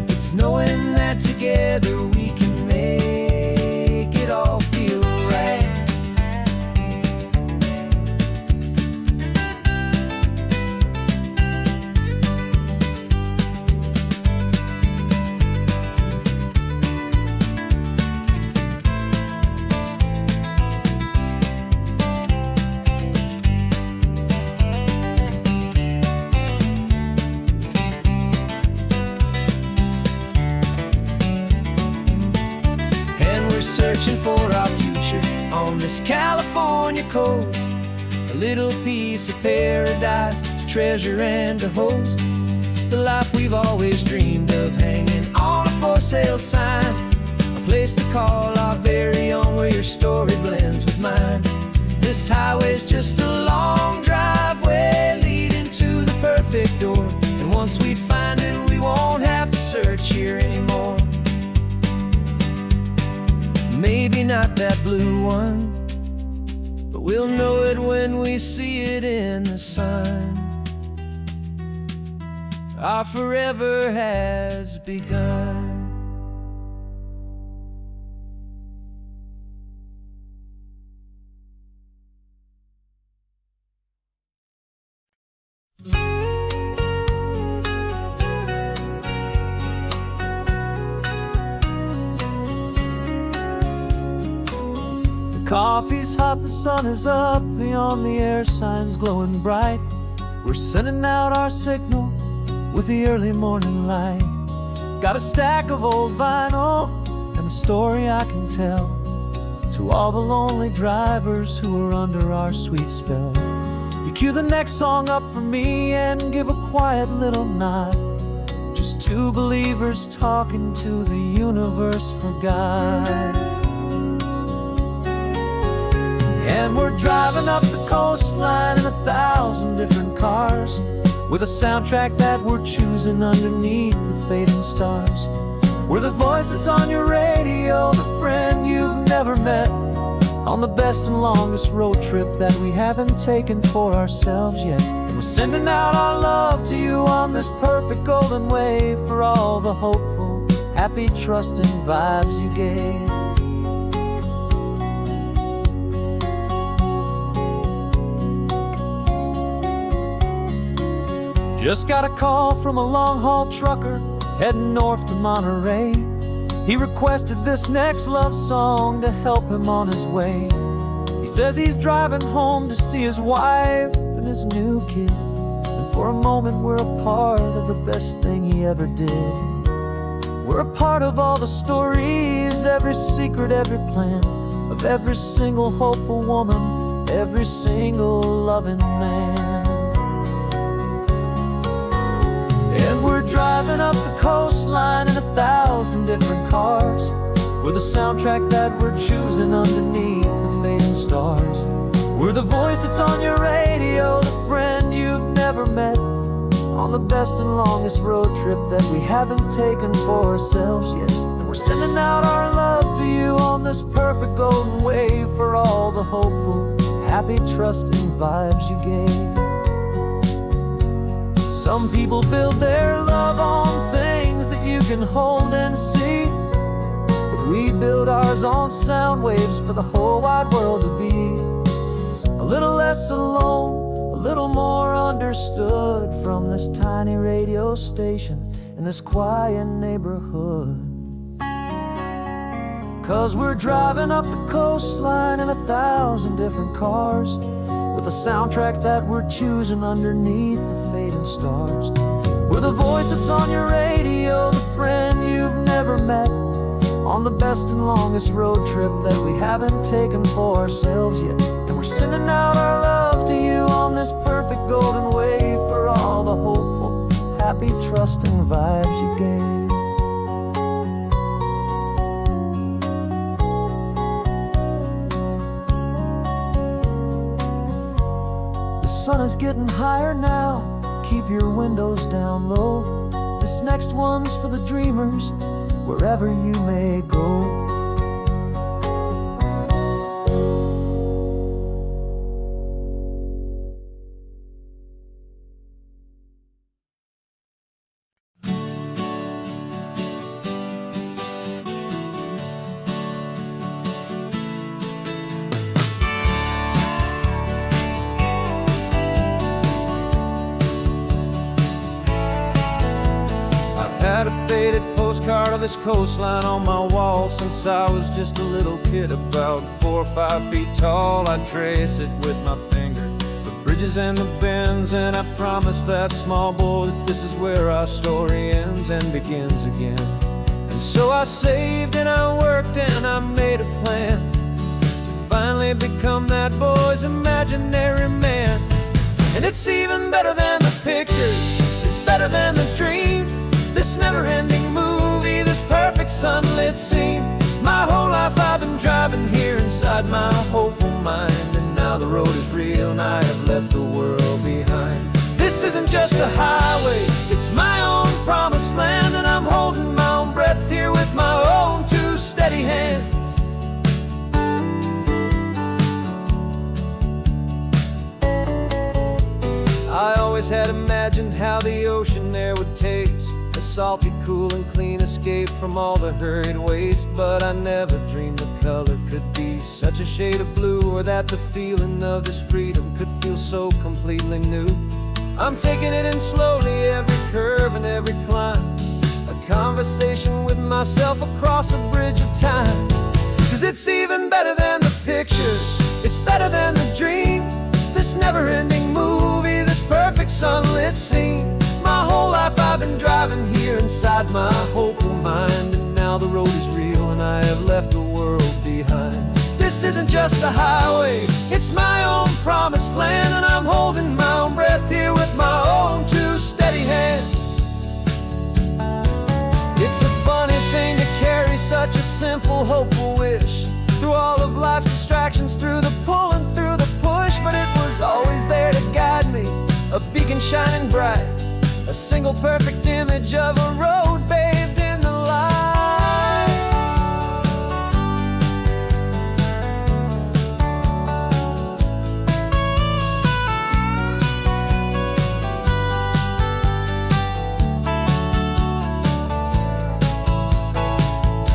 [SPEAKER 1] it's knowing that together we can make it all feel right. Searching for our future on this California coast, a little piece of paradise to treasure and to host, the life we've always dreamed of, hanging on a for sale sign, a place to call our very own where your story blends with mine. This highway's just a long driveway leading to the perfect door, and once we find it, we won't have to search here anymore. Maybe not that blue one, but we'll know it when we see it in the sun. Our forever has begun. Coffee's hot, the sun is up, the on the air sign's glowing bright. We're sending out our signal with the early morning light. Got a stack of old vinyl and a story I can tell to all the lonely drivers who are under our sweet spell. You cue the next song up for me and give a quiet little nod. Just two believers talking to the universe for God. And we're driving up the coastline in 1,000 different cars, with a soundtrack that we're choosing underneath the fading stars. We're the voice that's on your radio, the friend you've never met, on the best and longest road trip that we haven't taken for ourselves yet. And we're sending out our love to you on this perfect golden wave for all the hopeful, happy, trusting vibes you gave. Just got a call from a long-haul trucker heading north to Monterey. He requested this next love song to help him on his way. He says he's driving home to see his wife and his new kid, and for a moment we're a part of the best thing he ever did. We're a part of all the stories, every secret, every plan, of every single hopeful woman, every single loving man. And we're driving up the coastline in 1,000 different cars, with a soundtrack that we're choosing underneath the fading stars. We're the voice that's on your radio, the friend you've never met, on the best and longest road trip that we haven't taken for ourselves yet. And we're sending out our love to you on this perfect golden wave for all the hopeful, happy, trusting vibes you gave. Some people build their love on things that you can hold and see, but we build ours on sound waves for the whole wide world to be a little less alone, a little more understood, from this tiny radio station in this quiet neighborhood. 'Cause we're driving up the coastline in 1,000 different cars, with a soundtrack that we're choosing underneath the fading stars. We're the voice that's on your radio, the friend you've never met, on the best and longest road trip that we haven't taken for ourselves yet. And we're sending out our love to you on this perfect golden wave for all the hopeful, happy, trusting vibes you gave. The sun is getting higher now, keep your windows down low. This next one's for the dreamers, wherever you may go. Had a faded postcard of this coastline on my wall since I was just a little kid, about 4 or 5 feet tall. I trace it with my finger, the bridges and the bends, and I promised that small boy that this is where our story ends and begins again. And so I saved and I worked and I made a plan to finally become that boy's imaginary man. And it's even better than the pictures, it's better than the dream, this never-ending movie, this perfect sunlit scene. My whole life I've been driving here inside my hopeful mind, and now the road is real and I have left the world behind. This isn't just a highway, it's my own promised land, and I'm holding my own breath here with my own two steady hands. I always had imagined how the ocean there would taste, a salty, cool and clean escape from all the hurried waste. But I never dreamed the color could be such a shade of blue, or that the feeling of this freedom could feel so completely new. I'm taking it in slowly, every curve and every climb, a conversation with myself across a bridge of time. 'Cause it's even better than the pictures, it's better than the dream. This never-ending movie, this perfect sunlit scene. My whole life I've been driving here inside my hopeful mind, and now the road is real and I have left the world behind. This isn't just a highway, it's my own promised land, and I'm holding my own breath here with my own two steady hands. It's a funny thing to carry such a simple, hopeful wish through all of life's distractions, through the pull and through the push. But it was always there to guide me, a beacon shining bright, a single perfect image of a road bathed in the light.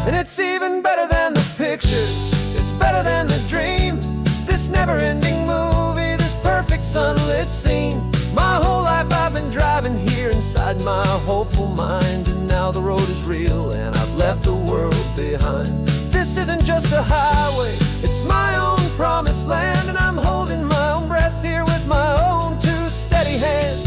[SPEAKER 1] And it's even better than the pictures, it's better than the dream. This never-ending movie, this perfect sunlit scene. My whole life I've been driving here inside my hopeful mind, and now the road is real and I've left the world behind. This isn't just a highway, it's my own promised land, and I'm holding my own breath here with my own two steady hands.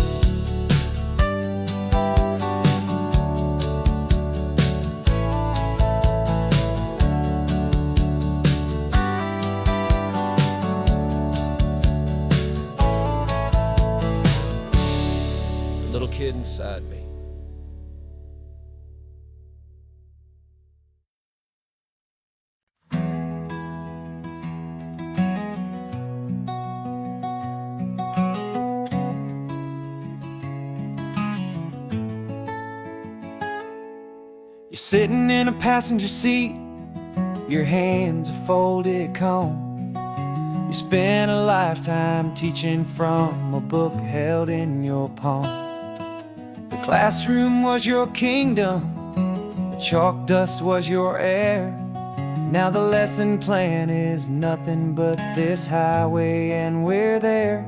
[SPEAKER 1] Little kid inside me. You're sitting in a passenger seat, your hands are folded calm. You spent a lifetime teaching from a book held in your palm. The classroom was your kingdom, the chalk dust was your air. Now the lesson plan is nothing but this highway, and we're there.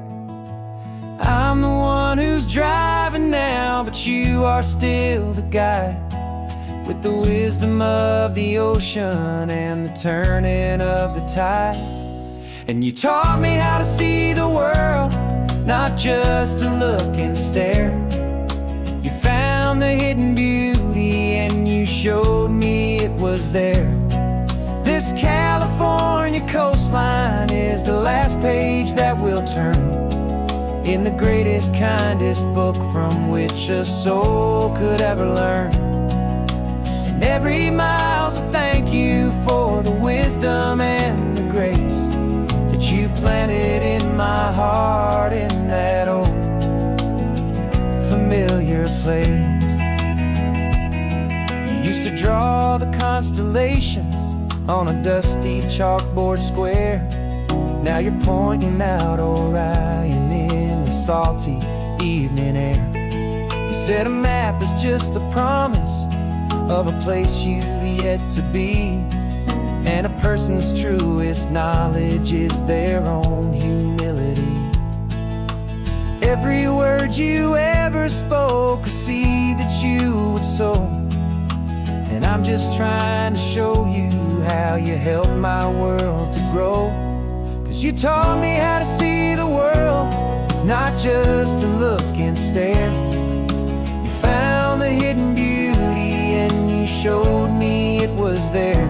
[SPEAKER 1] I'm the one who's driving now, but you are still the guide, with the wisdom of the ocean and the turning of the tide. And you taught me how to see the world, not just to look and stare. You found the hidden beauty and you showed me it was there. This California coastline is the last page that we'll turn in the greatest, kindest book from which a soul could ever learn. And every mile's a thank you for the wisdom and the grace that you planted in my heart in that old familiar place. You used to draw the constellations on a dusty chalkboard square. Now you're pointing out Orion in the salty evening air. You said a map is just a promise of a place you've yet to be, and a person's truest knowledge is their own humility. Every word you ever spoke, a seed that you would sow, and I'm just trying to show you how you helped my world to grow. 'Cause you taught me how to see the world, not just to look and stare. You found the hidden beauty and you showed me it was there.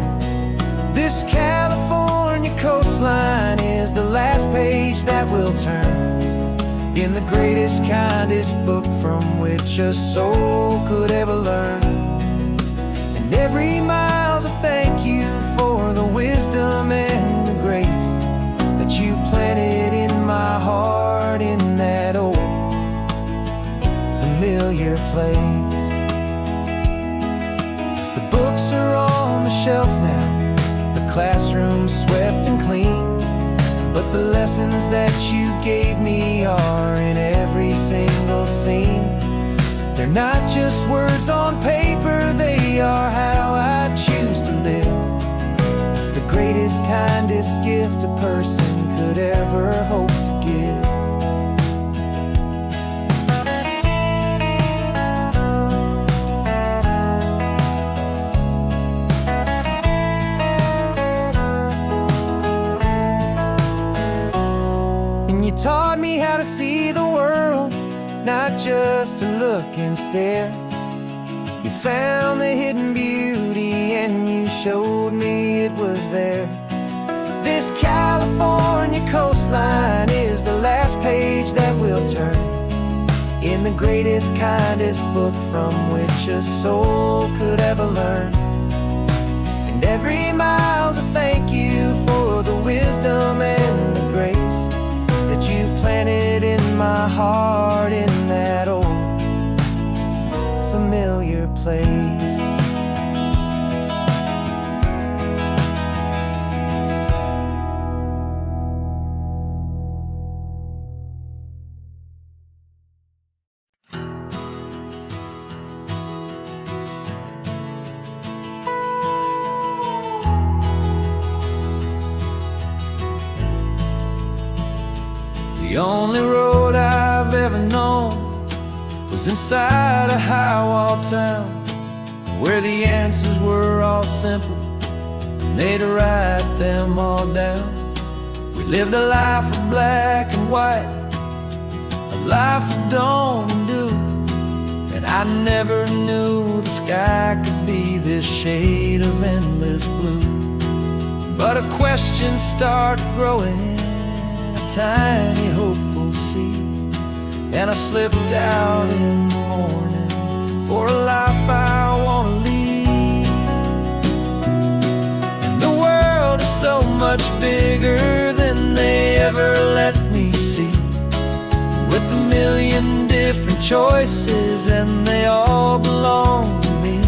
[SPEAKER 1] This California coastline is the last page that we'll turn in the greatest, kindest book from which a soul could ever learn. And every mile's a thank you for the wisdom and the grace that you planted in my heart in that old familiar place. The books are on the shelf now, the classroom swept and clean, but the lessons that you gave me are in every single scene. They're not just words on paper, they are how I choose to live. The greatest, kindest gift a person could ever hope to give. And you taught me how to see the world, not just to look and stare. You found the hidden beauty and you showed me it was there. This California coastline is the last page that we'll turn in the greatest, kindest book from which a soul could ever learn. And every mile's a thank you for the wisdom and the grace that you planted in my heart in that old familiar place. The only road I've ever known was inside a high-wall town, where the answers were all simple and they'd write them all down. We lived a life of black and white, a life of dawn and dew, and I never knew the sky could be this shade of endless blue. But a question started growing, tiny hopeful seed, and I slipped out in the morning for a life I want to lead. And the world is so much bigger than they ever let me see, with a million different choices and they all belong to me.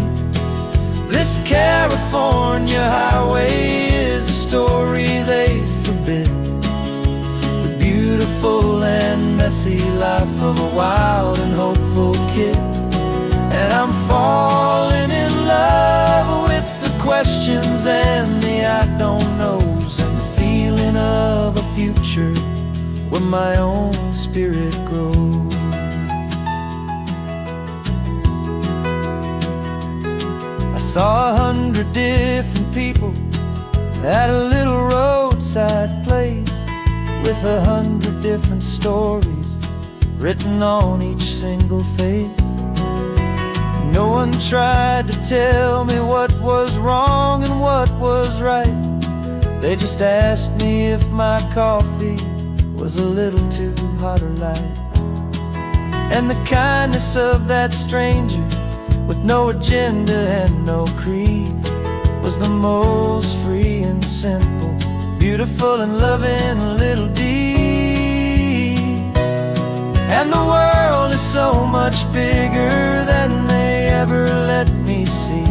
[SPEAKER 1] This California highway is a story they forbid, beautiful and messy life of a wild and hopeful kid. And I'm falling in love with the questions and the I don't knows, and the feeling of a future where my own spirit grows. I saw 100 different people at a little roadside place, with 100 different stories written on each single face. No one tried to tell me what was wrong and what was right. They just asked me if my coffee was a little too hot or light. And the kindness of that stranger, with no agenda and no creed, was the most free and simple, beautiful and loving little deed. And the world is so much bigger than they ever let me see,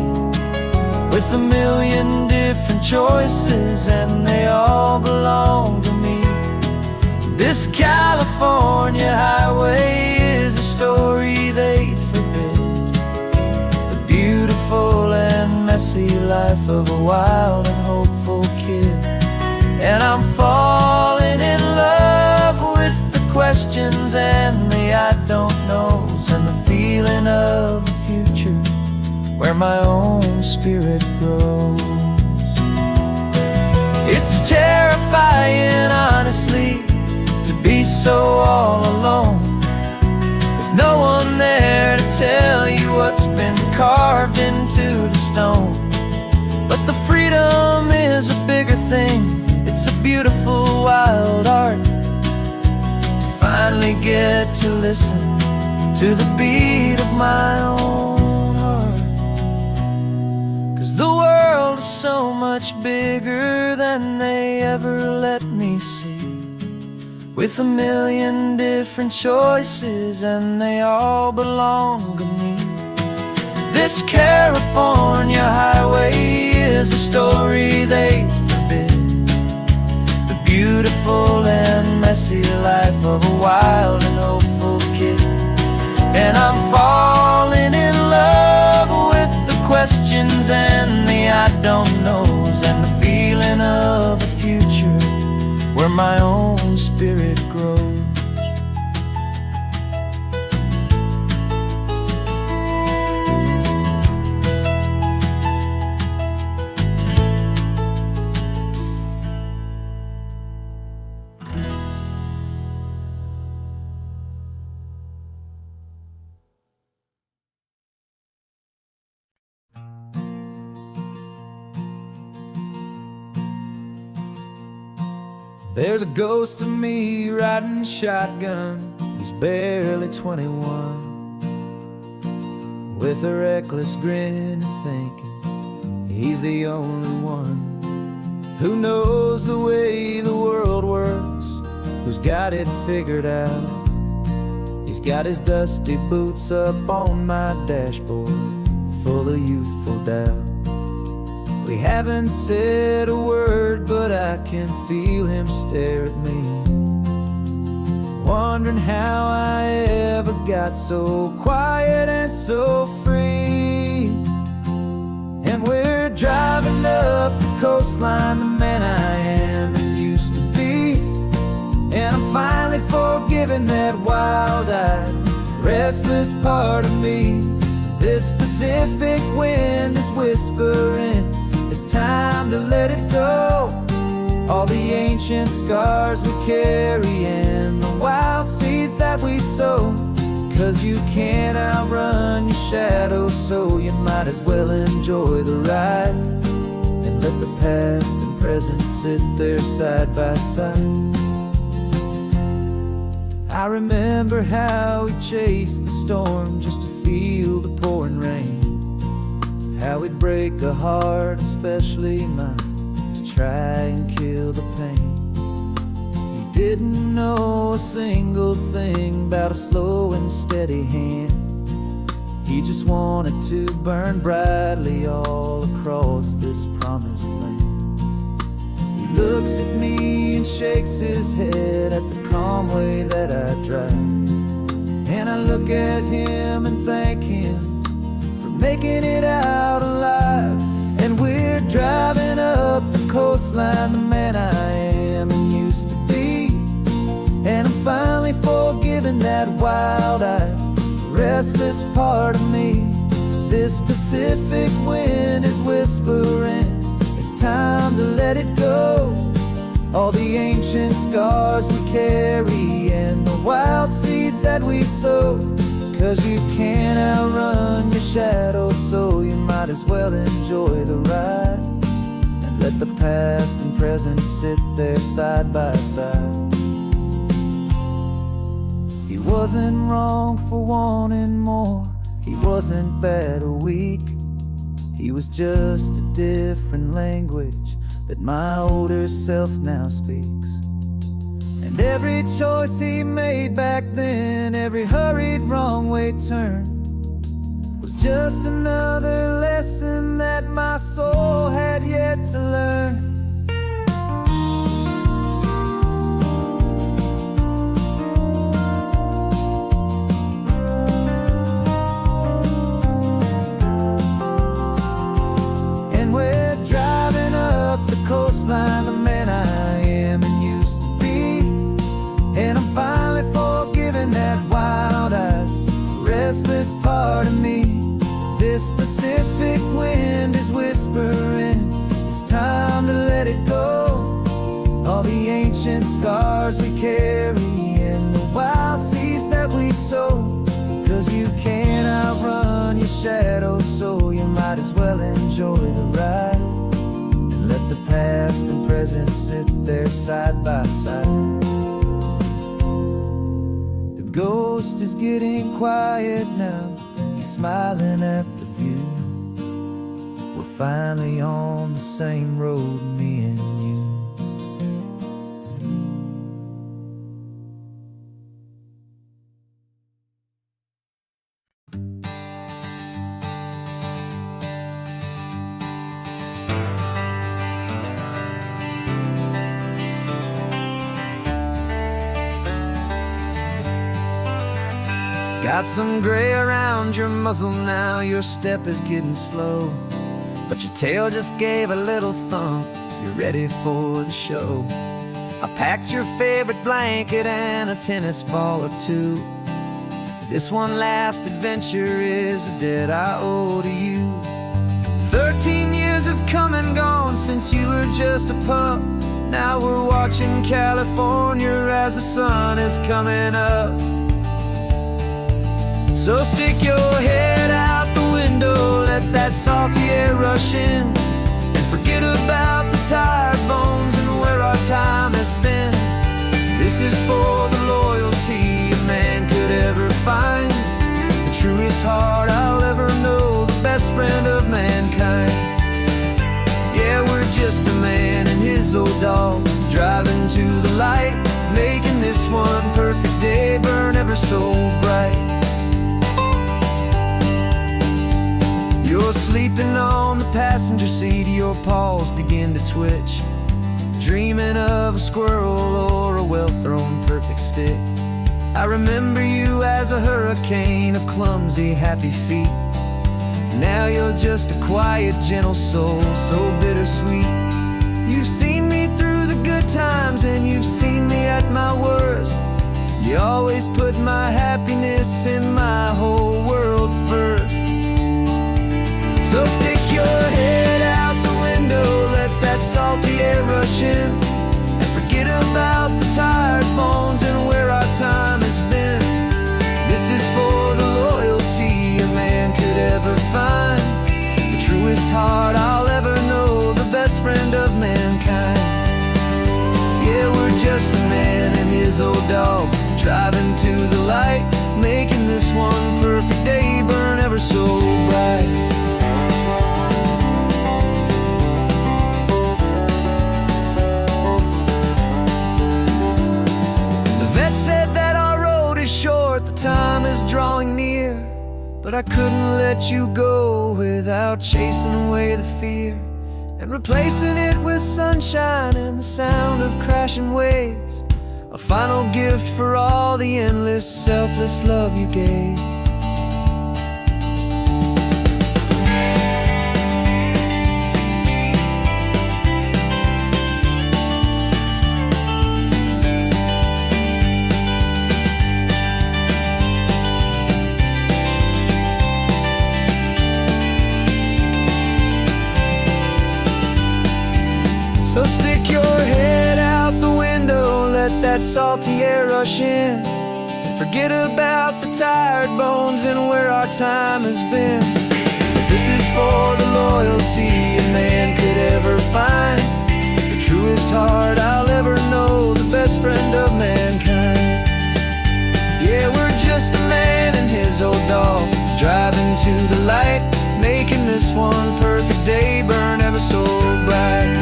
[SPEAKER 1] with a million different choices and they all belong to me. This California highway is a story they'd forbid, the beautiful and messy life of a wild and hopeful kid. And I'm falling in love with the questions and the I don't knows, and the feeling of a future where my own spirit grows. It's terrifying, honestly, to be so all alone, with no one there to tell you what's been carved into the stone. But the freedom is a bigger thing. It's a beautiful wild art to finally get to listen to the beat of my own heart. 'Cause the world is so much bigger than they ever let me see, with a million different choices and they all belong to me. This California highway is a story they forbid, the beautiful and messy life of a wild and hopeful kid. And I'm falling in love with the questions and the I don't knows, and the feeling of a future where my own spirit grows. There's a ghost of me riding shotgun. He's barely 21, with a reckless grin and thinking he's the only one who knows the way the world works, who's got it figured out. He's got his dusty boots up on my dashboard, full of youthful doubt. We haven't said a word, but I can feel him stare at me, wondering how I ever got so quiet and so free. And we're driving up the coastline, the man I am and used to be. And I'm finally forgiving that wild-eyed, restless part of me. This Pacific wind is whispering, it's time to let it go. All the ancient scars we carry and the wild seeds that we sow. 'Cause you can't outrun your shadow, so you might as well enjoy the ride and let the past and present sit there side by side. I remember how we chased the storm just to feel the pouring rain, how we'd break a heart, especially mine, to try and kill the pain. He didn't know a single thing about a slow and steady hand. He just wanted to burn brightly all across this promised land. He looks at me and shakes his head at the calm way that I drive, and I look at him and thank him for making it out alive. And we're driving up the coastline, the man I am and used to be. And I'm finally forgiving that wild-eyed, restless part of me. This Pacific wind is whispering, it's time to let it go. All the ancient scars we carry and the wild seeds that we sow. 'Cause you can't outrun your shadow, so you might as well enjoy the ride and let the past and present sit there side by side. He wasn't wrong for wanting more, he wasn't bad or weak. He was just a different language that my older self now speaks. And every choice he made back then, every hurried wrong way turn, was just another lesson that my soul had yet to learn. And we're driving up the coastline, the man I am and used to be. And I'm finally forgiving that wild-eyed, restless part of me. This Pacific wind is whispering, it's time to let it go. All the ancient scars we carry and the wild seeds that we sow. 'Cause you can't outrun your shadow, so you might as well enjoy the ride and let the past and present sit there side by side. The ghost is getting quiet now, he's smiling at the view. We're finally on the same road, me and you. Got some gray around your muzzle now, your step is getting slow, but your tail just gave a little thump, you're ready for the show. I packed your favorite blanket and a tennis ball or two. This one last adventure is a debt I owe to you. 13 years have come and gone since you were just a pup. Now we're watching California as the sun is coming up. So stick your head out the window, let that salty air rush in, and forget about the tired bones and where our time has been. This is for the loyalty a man could ever find, the truest heart I'll ever know, the best friend of mankind. Yeah, we're just a man and his old dog, driving to the light, making this one perfect day burn ever so bright. You're sleeping on the passenger seat, your paws begin to twitch, dreaming of a squirrel or a well-thrown perfect stick. I remember you as a hurricane of clumsy, happy feet. Now you're just a quiet, gentle soul, so bittersweet. You've seen me through the good times and you've seen me at my worst. You always put my happiness in my whole world first. So stick your head out the window, let that salty air rush in, and forget about the tired bones and where our time has been. This is for the loyalty a man could ever find, the truest heart I'll ever know, the best friend of mankind. Yeah, we're just a man and his old dog, driving to the light, making this one perfect day burn ever so bright. Said that our road is short, the time is drawing near, but I couldn't let you go without chasing away the fear and replacing it with sunshine and the sound of crashing waves, a final gift for all the endless, selfless love you gave. So stick your head out the window, let that salty air rush in, and forget about the tired bones and where our time has been. This is for the loyalty a man could ever find, the truest heart I'll ever know, the best friend of mankind. Yeah, we're just a man and his old dog, driving to the light, making this one perfect day burn ever so bright.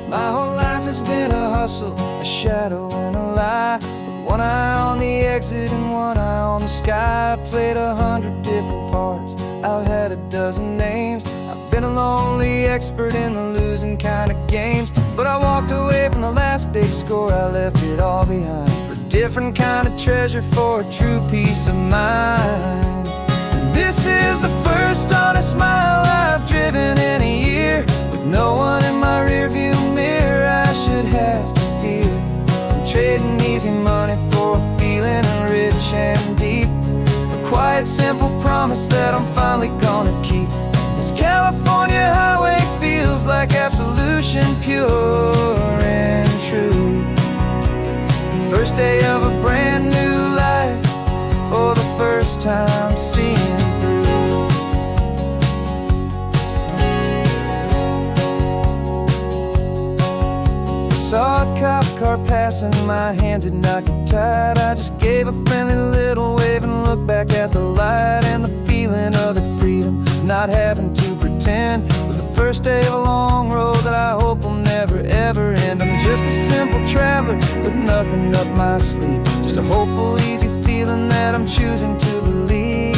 [SPEAKER 1] My whole life has been a hustle, a shadow and a lie, with one eye on the exit and one eye on the sky. I played 100 different parts, I've had a dozen names, I've been a lonely expert in the losing kind of games. But I walked away from the last big score, I left it all behind, for a different kind of treasure, for a true peace of mind. And this is the first honest mile I've driven in a year, with no one in my rearview mirror I should have to fear. I'm trading easy money for a feeling rich and deep, a quiet, simple promise that I'm finally gonna keep. This California highway feels like absolution, pure and true. The first day of a brand new life, for the first time seeing through. Saw a cop car passing, my hands had not got tied. I just gave a friendly little wave and looked back at the light, and the feeling of the freedom, not having to pretend, was the first day of a long road that I hope will never ever end. I'm just a simple traveler with nothing up my sleeve, just a hopeful, easy feeling that I'm choosing to believe.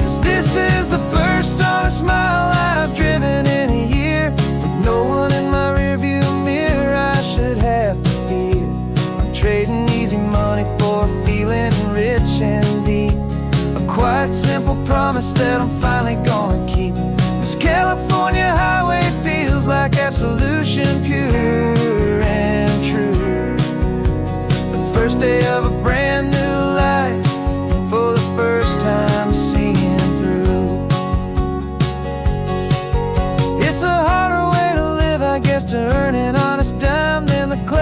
[SPEAKER 1] 'Cause this is the first honest mile I've driven in a year, with no one in my rearview mirror I should have to fear. I'm trading easy money for a feeling rich and deep, a quiet, simple promise that I'm finally gonna keep. This California highway feels like absolution, pure and true. The first day of a brand new life, for the first time seeing through. It's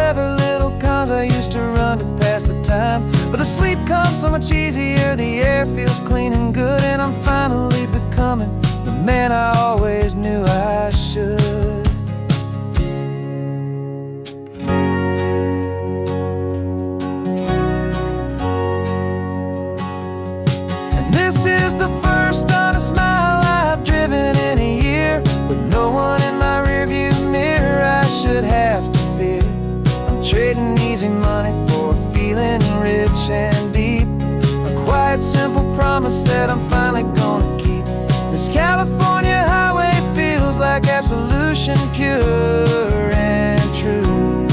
[SPEAKER 1] clever little cons I used to run to pass the time. But the sleep comes so much easier, the air feels clean and good, and I'm finally becoming the man I always knew I should. And this is the first honest mile I've driven in a year, with no one in my rearview mirror I should have to fear. I'm trading easy money for a feeling rich and deep, a quiet, simple promise that I'm finally gonna keep. This California highway feels like absolution, pure and true.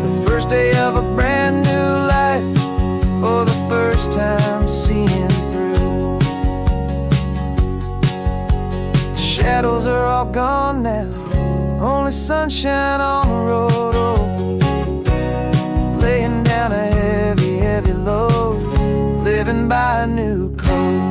[SPEAKER 1] The first day of a brand new life, for the first time seeing through. The shadows are all gone now, only sunshine on the road. Oh, laying down a heavy, heavy load, living by a new code.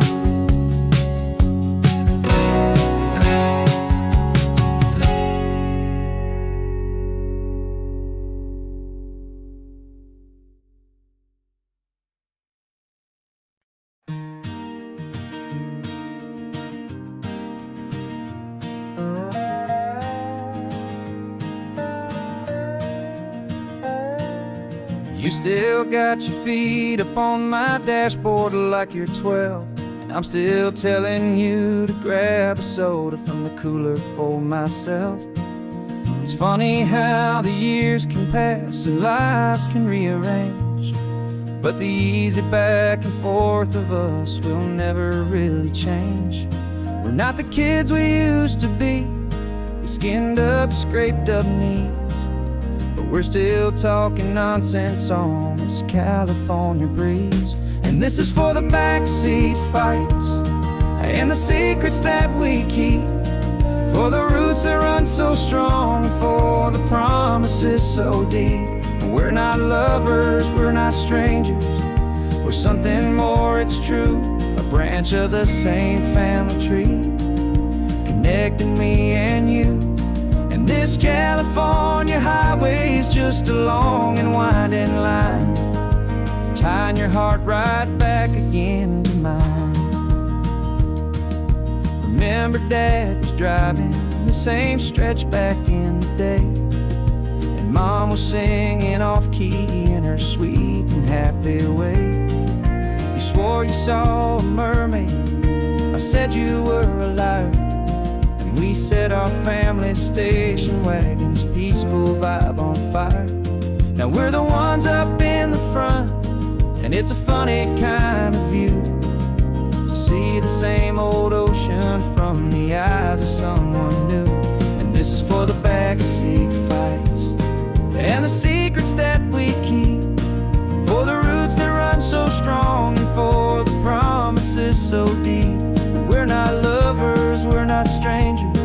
[SPEAKER 1] You still got your feet up on my dashboard like you're 12, and I'm still telling you to grab a soda from the cooler for myself. It's funny how the years can pass and lives can rearrange, but the easy back and forth of us will never really change. We're not the kids we used to be, with skinned up, scraped up knees, but we're still talking nonsense on this California breeze. And this is for the backseat fights and the secrets that we keep, for the roots that run so strong, for the promises so deep. We're not lovers, we're not strangers, we're something more, it's true. A branch of the same family tree, connecting me and you. And this California highway is just a long and winding line, tying your heart right back again to mine. Remember Dad was driving the same stretch back in the day, and Mom was singing off-key in her sweet and happy way. You swore you saw a mermaid, I said you were a liar, and we set our family station wagon's peaceful vibe on fire. Now we're the ones up in the front, and it's a funny kind of view to see the same old ocean from the eyes of someone new. And this is for the backseat fights and the secrets that we keep, for the roots that run so strong, and for the promises so deep. We're not lovers, we're not strangers,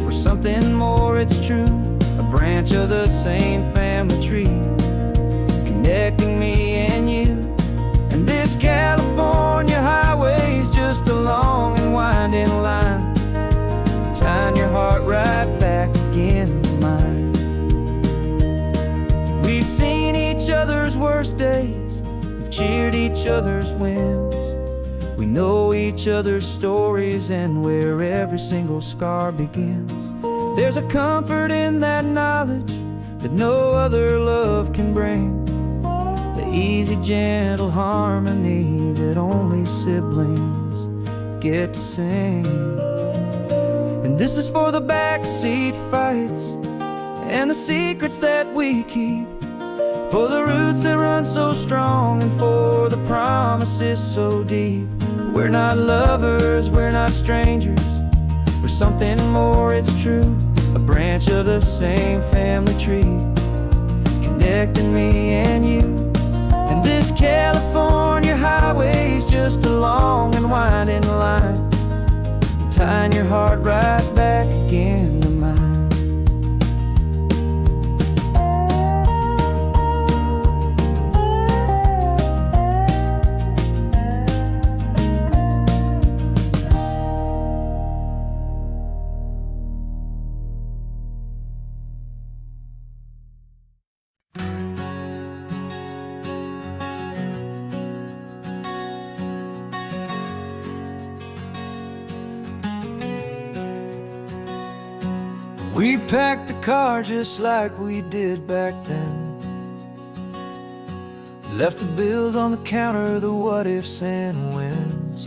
[SPEAKER 1] we're something more, it's true. A branch of the same family tree, connecting me and you. And this California highway is just a long and winding line, tying your heart right back again to mine. We've seen each other's worst days, we've cheered each other's wins, we know each other's stories and where every single scar begins. There's a comfort in that knowledge that no other love can bring, the easy, gentle harmony that only siblings get to sing. And this is for the backseat fights and the secrets that we keep, for the roots that run so strong, and for the promises so deep. We're not lovers, we're not strangers, we're something more, it's true. A branch of the same family tree, connecting me and you. And this California highway is just a long and winding line, tying your heart right back again to mine. We packed the car just like we did back then. Left the bills on the counter, the what ifs and whens.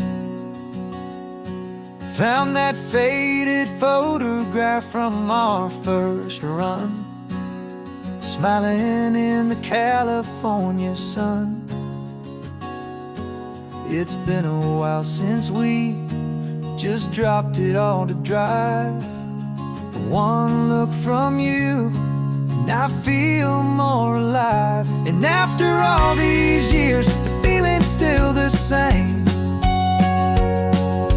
[SPEAKER 1] Found that faded photograph from our first run, smiling in the California sun. It's been a while since we just dropped it all to drive. One look from you and I feel more alive. And after all these years, the feeling's still the same.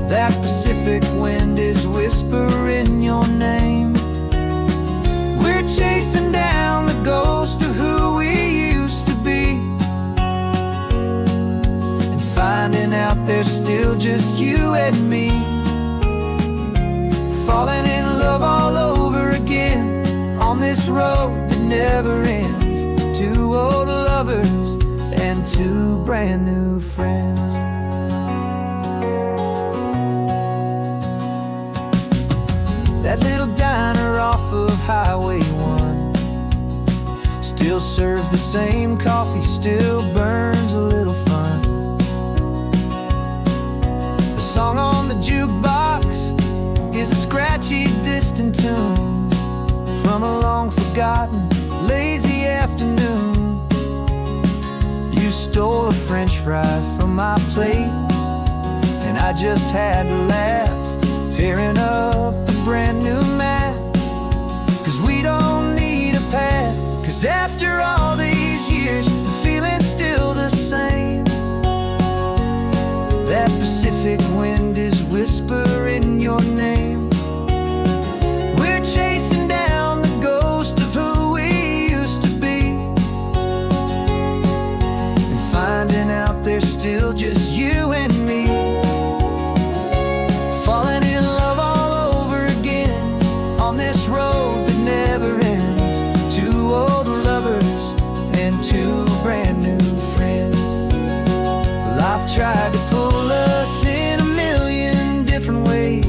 [SPEAKER 1] That Pacific wind is whispering your name. We're chasing down the ghost of who we used to be, and finding out there's still just you and me. Falling in love all over again on this road that never ends. Two old lovers and two brand new friends. That little diner off of Highway 1 still serves the same coffee, still burns a little fun. The song on the jukebox is a scratchy, distant tune from a long-forgotten, lazy afternoon. You stole a French fry from my plate, and I just had to laugh, tearing up the brand new map. 'Cause we don't need a path, 'cause after all these years, the feeling's still the same. That Pacific wind is whispering your name. We're chasing down the ghost of who we used to be, and finding out there's still just you and me. Falling in love all over again on this road that never ends. Two old lovers and two brand new friends. Life tried to pull us in a million different ways,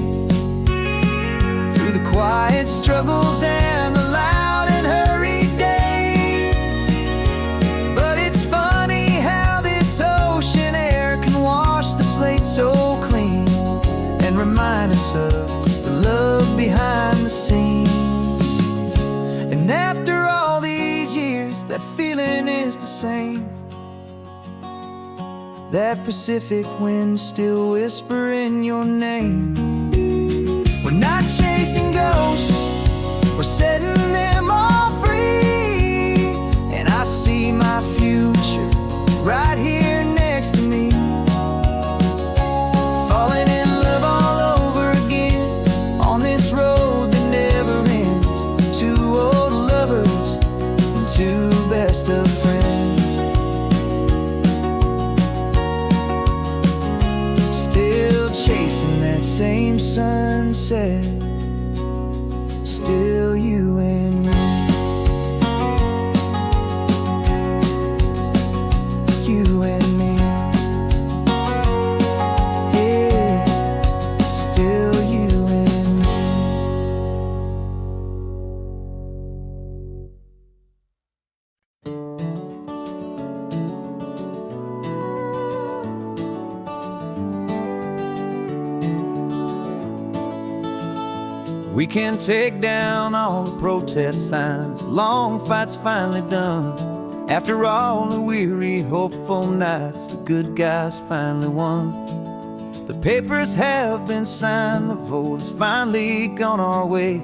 [SPEAKER 1] through the quiet struggles and the loud and hurried days. But it's funny how this ocean air can wash the slate so clean, and remind us of the love behind the scenes. And after all these years, that feeling is the same. That Pacific wind still whispering your name. We're not chasing ghosts, we're setting them all free. And I see my future right here next to me. Falling in love all over again on this road that never ends. Two old lovers and two best of friends. Still chasing that same sunset, still you and me. You and me. Yeah, still you and me. We can take down all the protest signs, long fight's finally done. After all the weary, hopeful nights, the good guys finally won. The papers have been signed, the vote has finally gone our way.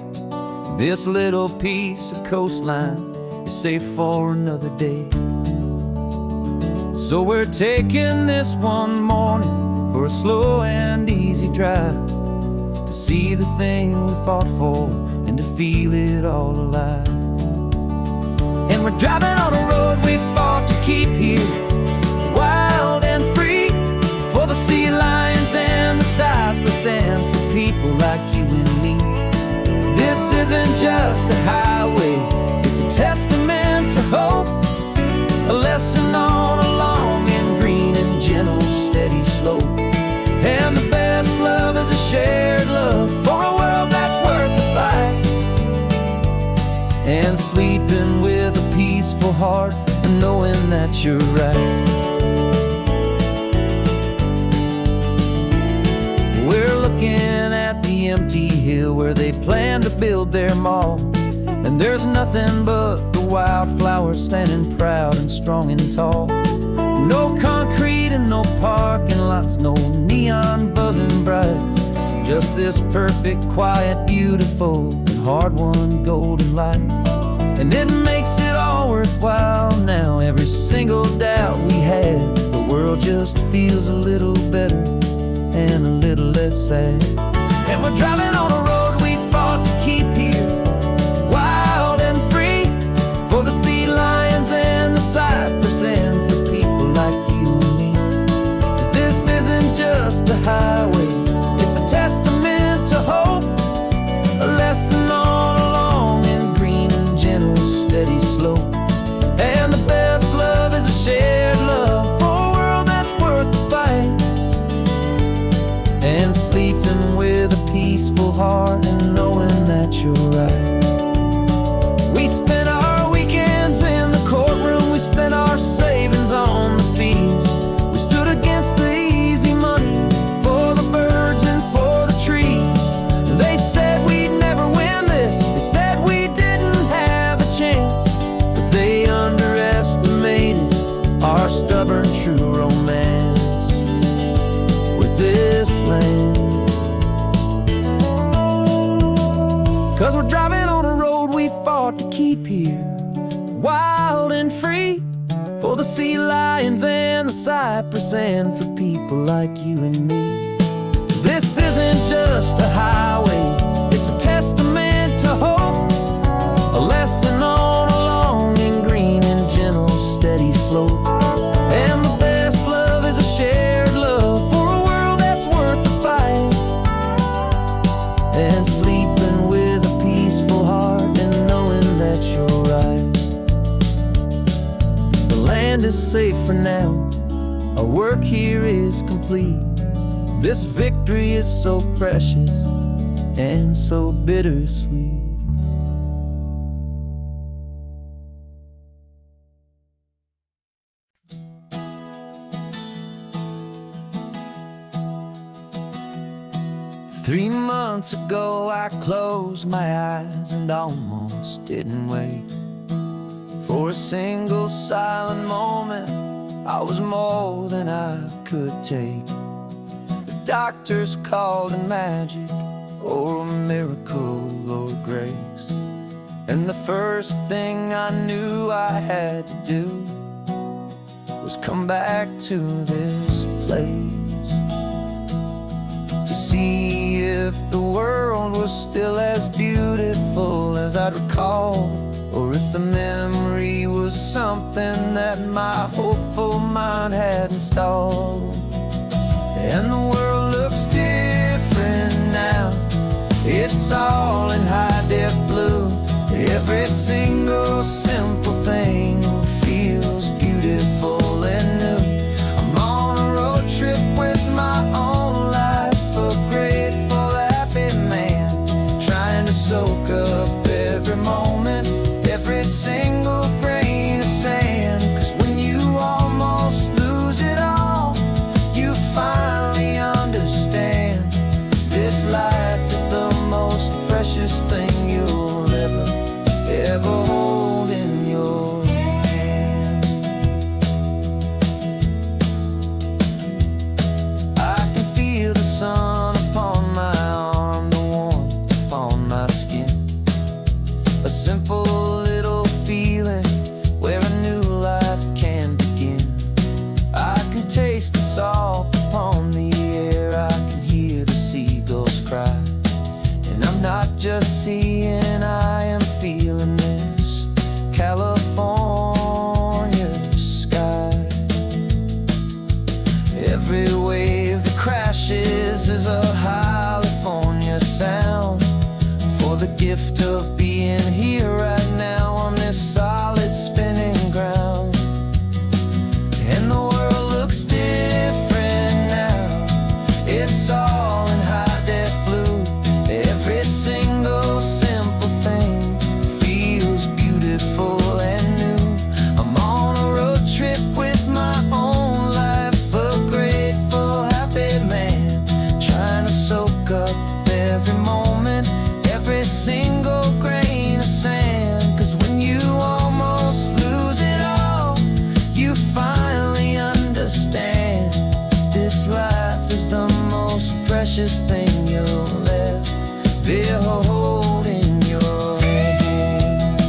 [SPEAKER 1] This little piece of coastline is safe for another day. So we're taking this one morning for a slow and easy drive, to see the thing we fought for and to feel it all alive. And we're driving on a road we fought to keep here, wild and free, for the sea lions and the cypress and for people like you and me. This isn't just a highway, it's a testament to hope, a lesson on a long and green and gentle steady slope. And the best love is a shared love for a world that's worth the fight. sleeping with a peaceful heart and knowing that you're right. We're looking at the empty hill where they plan to build their mall, and there's nothing but the wildflowers standing proud and strong and tall. No concrete and no parking lots, no neon buzzing bright, just this perfect, quiet, beautiful, and hard-won golden light. And it makes it all worthwhile now. Every single doubt we had, the world just feels a little better and a little less sad. And we're driving on a road we fought to keep here, wild and free, for the sea lions and the cypress and for people like you and me. This isn't just a highway, it's a testament to hope, a lesson all along in green and gentle, steady slope. And the best love is a shared love for a world that's worth the fight, and sleeping with a peaceful heart and knowing that you're right. We spent our weekends in the courtroom, we spent our savings on the fees. We stood against the easy money for the birds and for the trees. They said we'd never win this, they said we didn't have a chance, but they underestimated our stubborn true romance with this land. 'Cause we're driving on a road we fought to keep here, wild and free, for the sea lions and the cypress and for people like you and me. This isn't just a highway, it's a testament to hope, a lesson all along in green and gentle, steady slope. And the best love is a shared love for a world that's worth the fight, and sleeping with a peaceful heart and knowing that you're right. The land is safe for now, our work here is complete. This victory is so precious and so bittersweet. Three months ago I closed my eyes and almost didn't wake. For a single silent moment, I was more than I could take. The doctors called it magic, or a miracle, or grace. And the first thing I knew I had to do was come back to this place, to see if the world was still as beautiful as I'd recall, or if the memory was something that my hopeful mind had installed. And the world looks different now, it's all in high-def blue. Every single simple thing feels beautiful and new. I'm on a road trip with my own life, a grateful, happy man, trying to soak up every moment, every single grain of sand. 'Cause when you almost lose it all, you finally understand this life is the most precious thing you'll ever hold in your hand. I can feel the sun upon my arm, the warmth upon my skin, a simple little feeling where a new life can begin. I can taste the salt upon the air, I can hear the seagulls cry, and I'm not just seeing, I am feeling this California sky. Every wave that crashes is a California sound, for the gift of being here right now on this solid spinning ground. And the world looks different now, it's all in high-def blue. Every single simple thing feels beautiful precious thing you'll ever hold in your hand.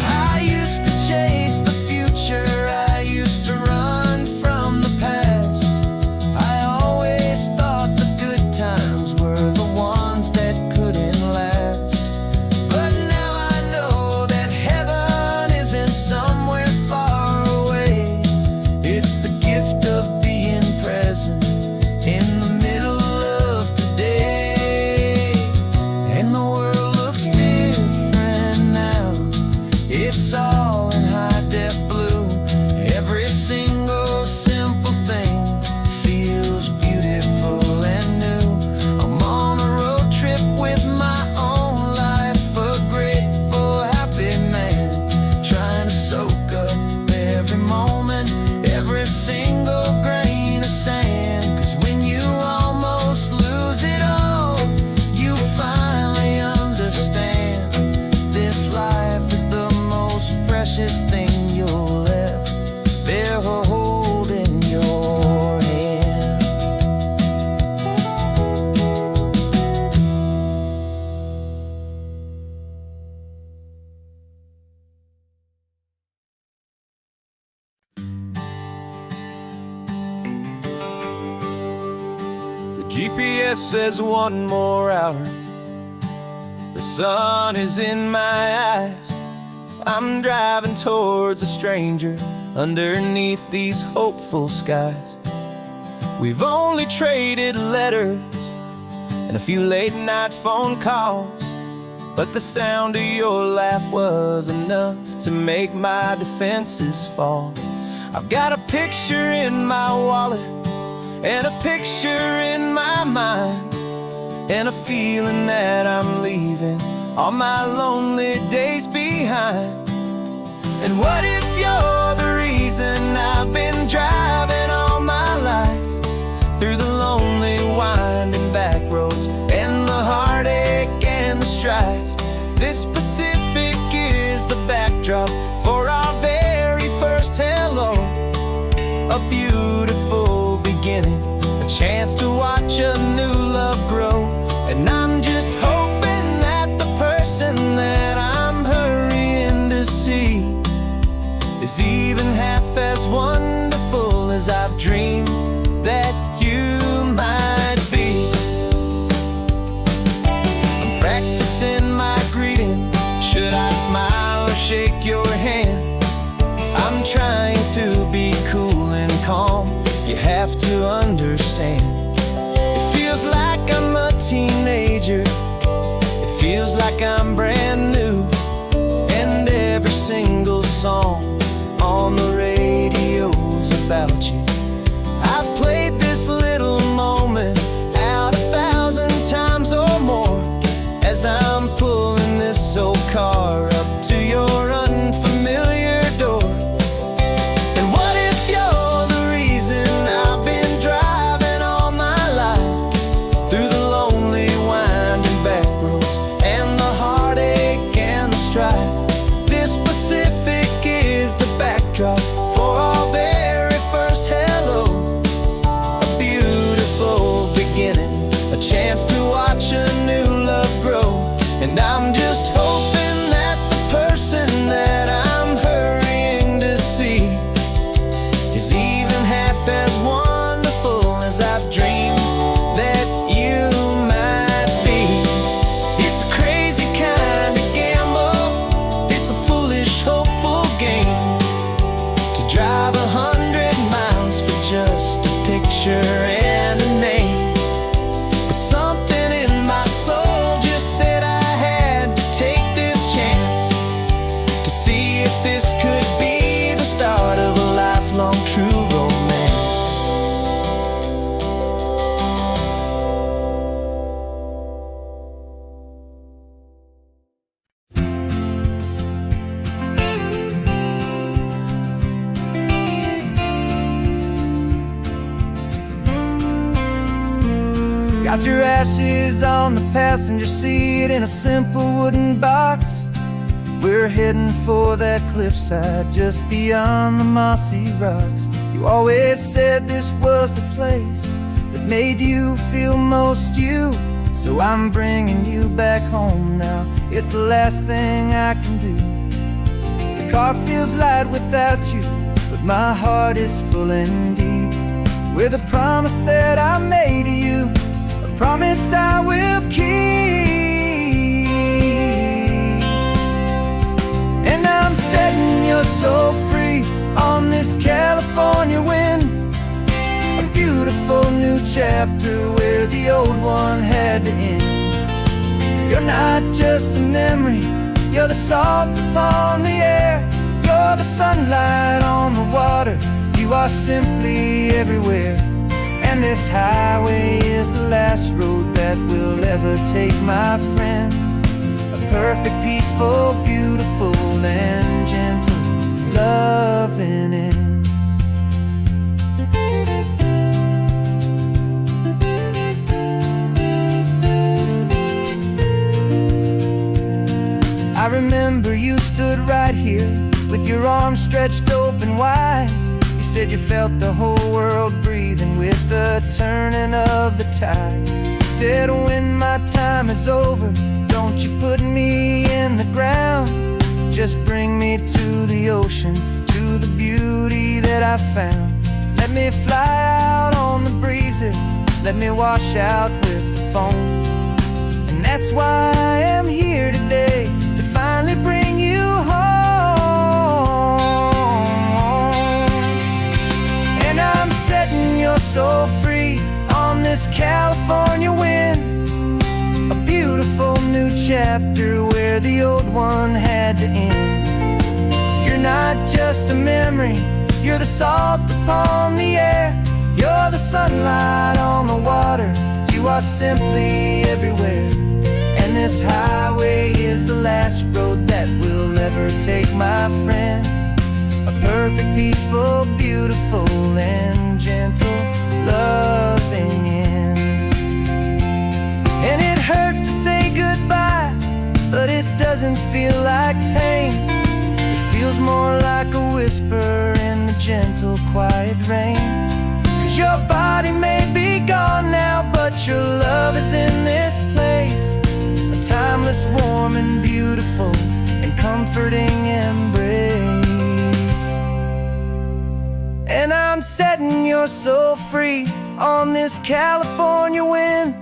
[SPEAKER 1] I used to chase the future, I used to run from the past. I always thought the good times were the ones that couldn't last. But now I know that heaven isn't somewhere far away. It's the gift of being present in the middle of today. And the world looks different now. It's all in high-def blue. Every single simple thing feels beautiful and new. I'm on a road trip with my own life, a grateful, happy man, trying to soak up every moment, every single grain of sand. 'Cause when you almost lose it all, you finally understand this life is the most precious thing you'll ever hold in your hand. The GPS says 1 more hour. The sun is in my eyes. I'm driving towards a stranger underneath these hopeful skies. We've only traded letters and a few late night phone calls, but the sound of your laugh was enough to make my defenses fall. I've got a picture in my wallet and a picture in my mind, and a feeling that I'm leaving all my lonely days behind. And what if you're the reason I've been driving all my life, through the lonely winding back roads and the heartache and the strife? This Pacific is the backdrop for our very first hello. A beautiful beginning, a chance to watch a new love grow. And I'm just hoping that the person that I'm hurrying to see is even half as wonderful as I've dreamed that you might be. I'm practicing my greeting. Should I smile or shake your hand? I'm trying to be cool and calm. You have to understand. It feels like I'm a teenager. It feels like I'm brand new. And every single song on the radio's about you. I've played this little moment out 1,000 times or more, as I'm pulling this old car up to your unfamiliar door. And what if you're the reason I've been driving all my life, through the lonely winding back roads and the heartache and the strife? This Pacific is the backdrop for our very first hello. A beautiful beginning, a chance to watch a new love grow. And I'm just hoping that the person that I'm hurrying to see is even half as wonderful as I've dreamed that you might be. It's a crazy kind of gamble. It's a foolish, hopeful game to drive 100 miles for just a picture and a name. But something in my soul just said I had to take this chance to see if this could be the start of a lifelong true romance. Got your ashes on the passenger seat in a simple wooden box. We're heading for that cliffside just beyond the mossy rocks. You always said this was the place that made you feel most you. So I'm bringing you back home now. It's the last thing I can do. The car feels light without you, but my heart is full and deep with a promise that I made to you, a promise I will keep. And I'm setting your soul free on this California wind, a beautiful new chapter where the old one had to end. You're not just a memory, you're the salt upon the air, you're the sunlight on the water, you are simply everywhere. And this highway is the last road that we'll ever take, my friend. A perfect, peaceful, beautiful, and gentle loving end. I remember you stood right here with your arms stretched open wide. You said you felt the whole world breathing with the turning of the tide. You said, when my time is over, don't you put me in the ground, just bring me to the ocean, to the beauty that I found. Let me fly out on the breezes, let me wash out with the foam. And that's why I am here today, to finally bring you home. And I'm setting your soul free on this California wind, a beautiful new chapter where the old one had to end. You're not just a memory, you're the salt upon the air, you're the sunlight on the water, you are simply everywhere. And this highway is the last road that we'll ever take, my friend. A perfect, peaceful, beautiful, and gentle loving end. And it hurts to say goodbye, but it doesn't feel like pain. It feels more like a whisper in the gentle, quiet rain. 'Cause your body may be gone now, but your love is in this place, a timeless, warm, and beautiful, and comforting embrace. And I'm setting your soul free on this California wind,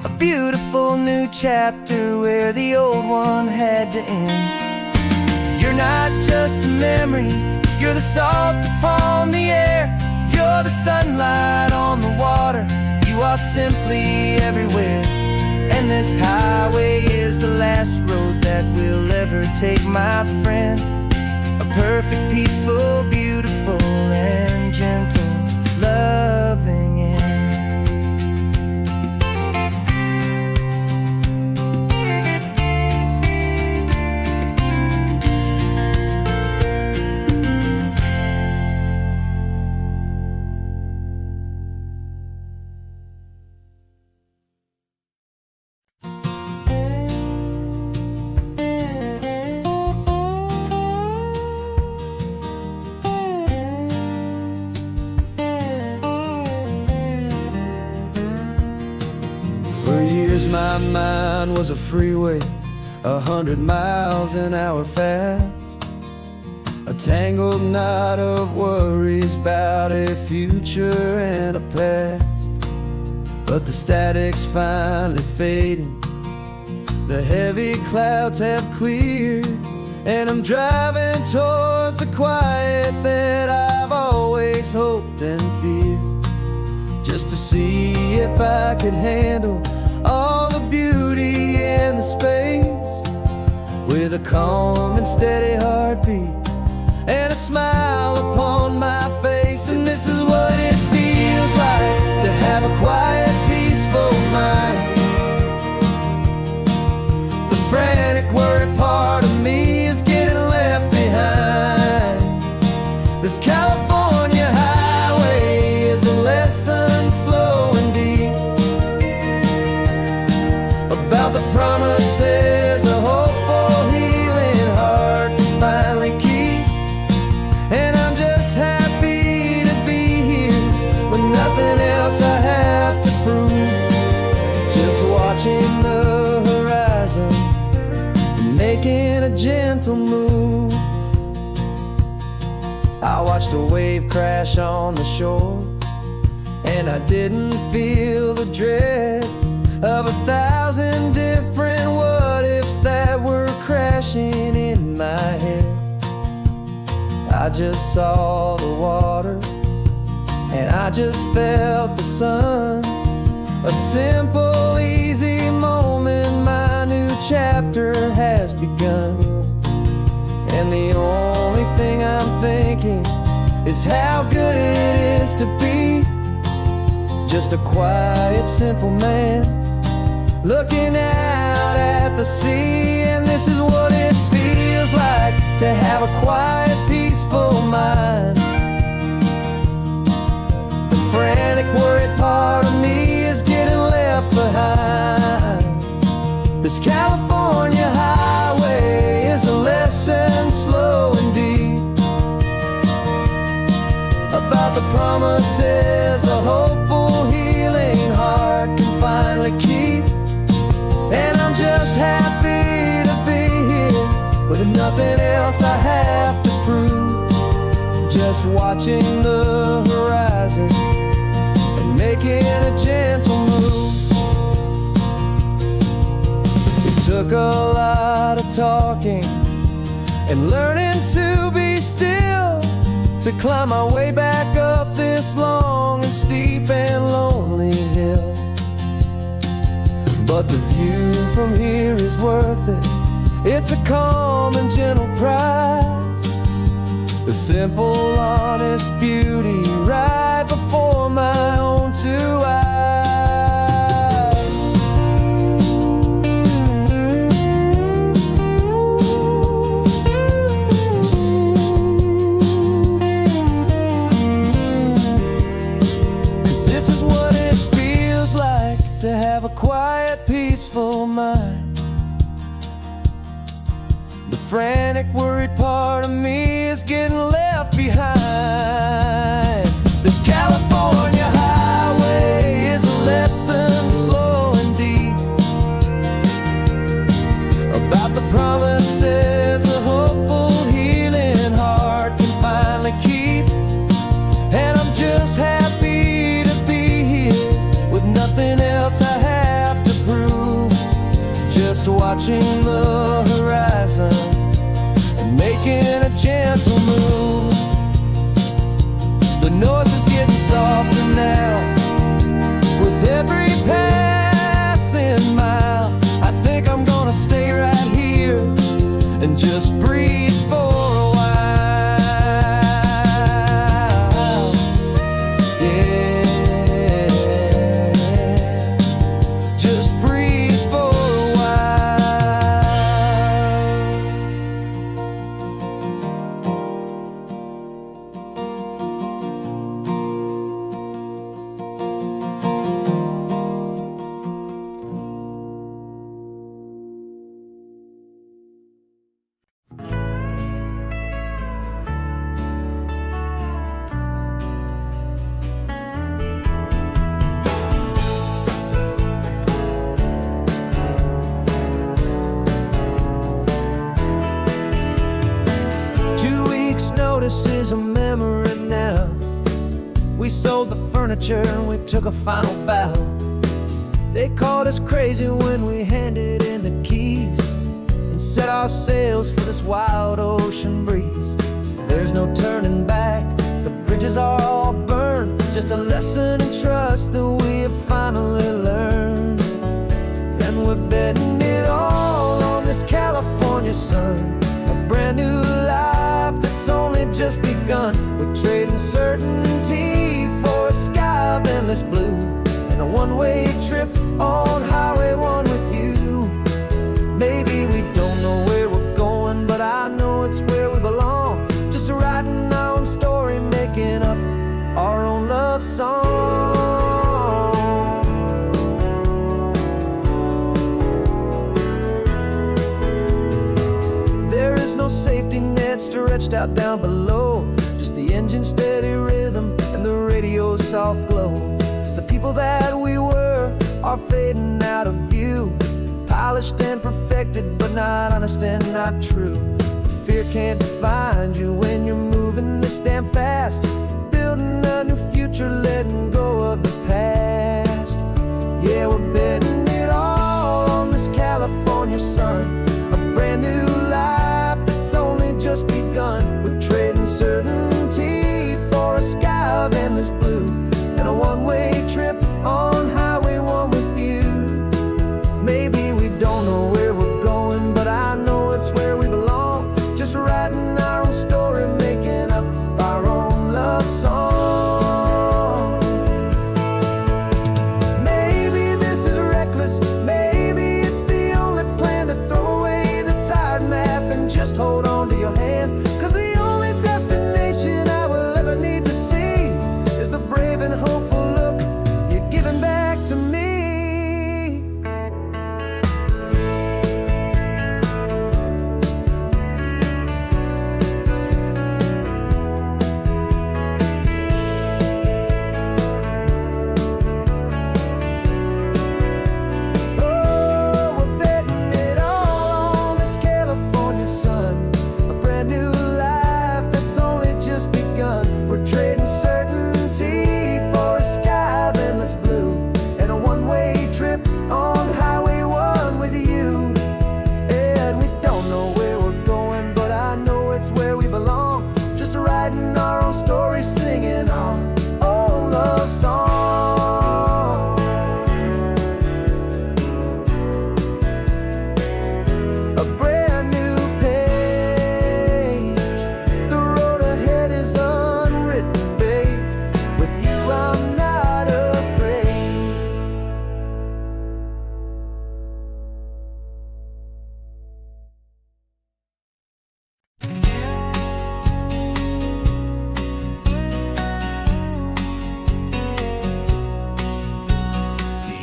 [SPEAKER 1] a beautiful new chapter where the old one had to end. You're not just a memory, you're the salt upon the air, you're the sunlight on the water, you are simply everywhere. And this highway is the last road that we'll ever take, my friend. A perfect, peaceful, beautiful, and gentle loving end. My mind was a freeway, 100 miles an hour fast, a tangled knot of worries about a future and a past. But the static's finally fading, the heavy clouds have cleared, and I'm driving towards the quiet that I've always hoped and feared, just to see if I could handle all the beauty in the space, with a calm and steady heartbeat and a smile upon my face. And this is what it feels like to have a quiet, peaceful mind. The frantic, worried part of me is getting left behind. This California highway is a lesson slow and deep about the promises a hopeful, healing heart can finally keep. And I'm just happy to be here when nothing else making a gentle move. I watched a wave crash on the shore, and I didn't feel the dread of 1,000 different what-ifs that were crashing in my head. I just saw the water, and I just felt the sun. A simple, easy moment, my new chapter has begun. And the only thing I'm thinking is how good it is to be just a quiet, simple man looking out at the sea. And this is what it feels like to have a quiet, peaceful mind. The frantic, worried part of me is getting left behind. This California highway is a lesson, slow and deep, about the promises a hopeful, healing heart can finally keep. And I'm just happy to be here with nothing else I have to prove, just watching the horizon and making a gentle move. It took a lot of talking and learning to be still to climb my way back up this long and steep and lonely hill. But the view from here is worth it. It's a calm and gentle prize, the simple, honest beauty right before my own two eyes. 'Cause this is what it feels like to have a quiet, peaceful mind. The frantic, worried part of me is getting left behind. This California highway is a lesson, slow and deep, about the promises a hopeful, healing heart can finally keep. And I'm just happy to be here with nothing else I have to prove, just watching the horizon and making a gentle move. The noise is getting softer now with every passing mile. I think I'm gonna stay right here and just breathe for a while. Yeah, just breathe for a while. Notice is a memory now. We sold the furniture and we took a final bow. They called us crazy when we handed in the keys and set our sails for this wild ocean breeze. There's no turning back, the bridges are all burned, just a lesson in trust that we have finally learned. And we're betting it all on this California sun, a brand new life that's only just begun. We're trading certainty for a sky of endless blue and a one-way trip on Highway 1 with you. Maybe we don't know where we're going, but I know it's where we belong, just writing our own story, making up our own love song. There is no safety net stretched out down below, just the engine's steady rhythm and the radio's soft glow. The people that we were are fading out of view, polished and perfected, but not honest and not true. Fear can't define you when you're moving this damn fast, building a new future, letting go of the past. Yeah, we're betting it all on this California sun, a brand new life that's only just begun. We're trading certainty for a sky of endless blue, and a one-way trip on Highway 1 with you. Maybe we don't know where we're going, but I know it's where we belong. Just writing our own story, making up our own love song. Maybe this is reckless, maybe it's the only plan to throw away the tired map and just hold on to your hand. 'Cause the only destination I will ever need to see is the brave and hopeful look you're giving back to me.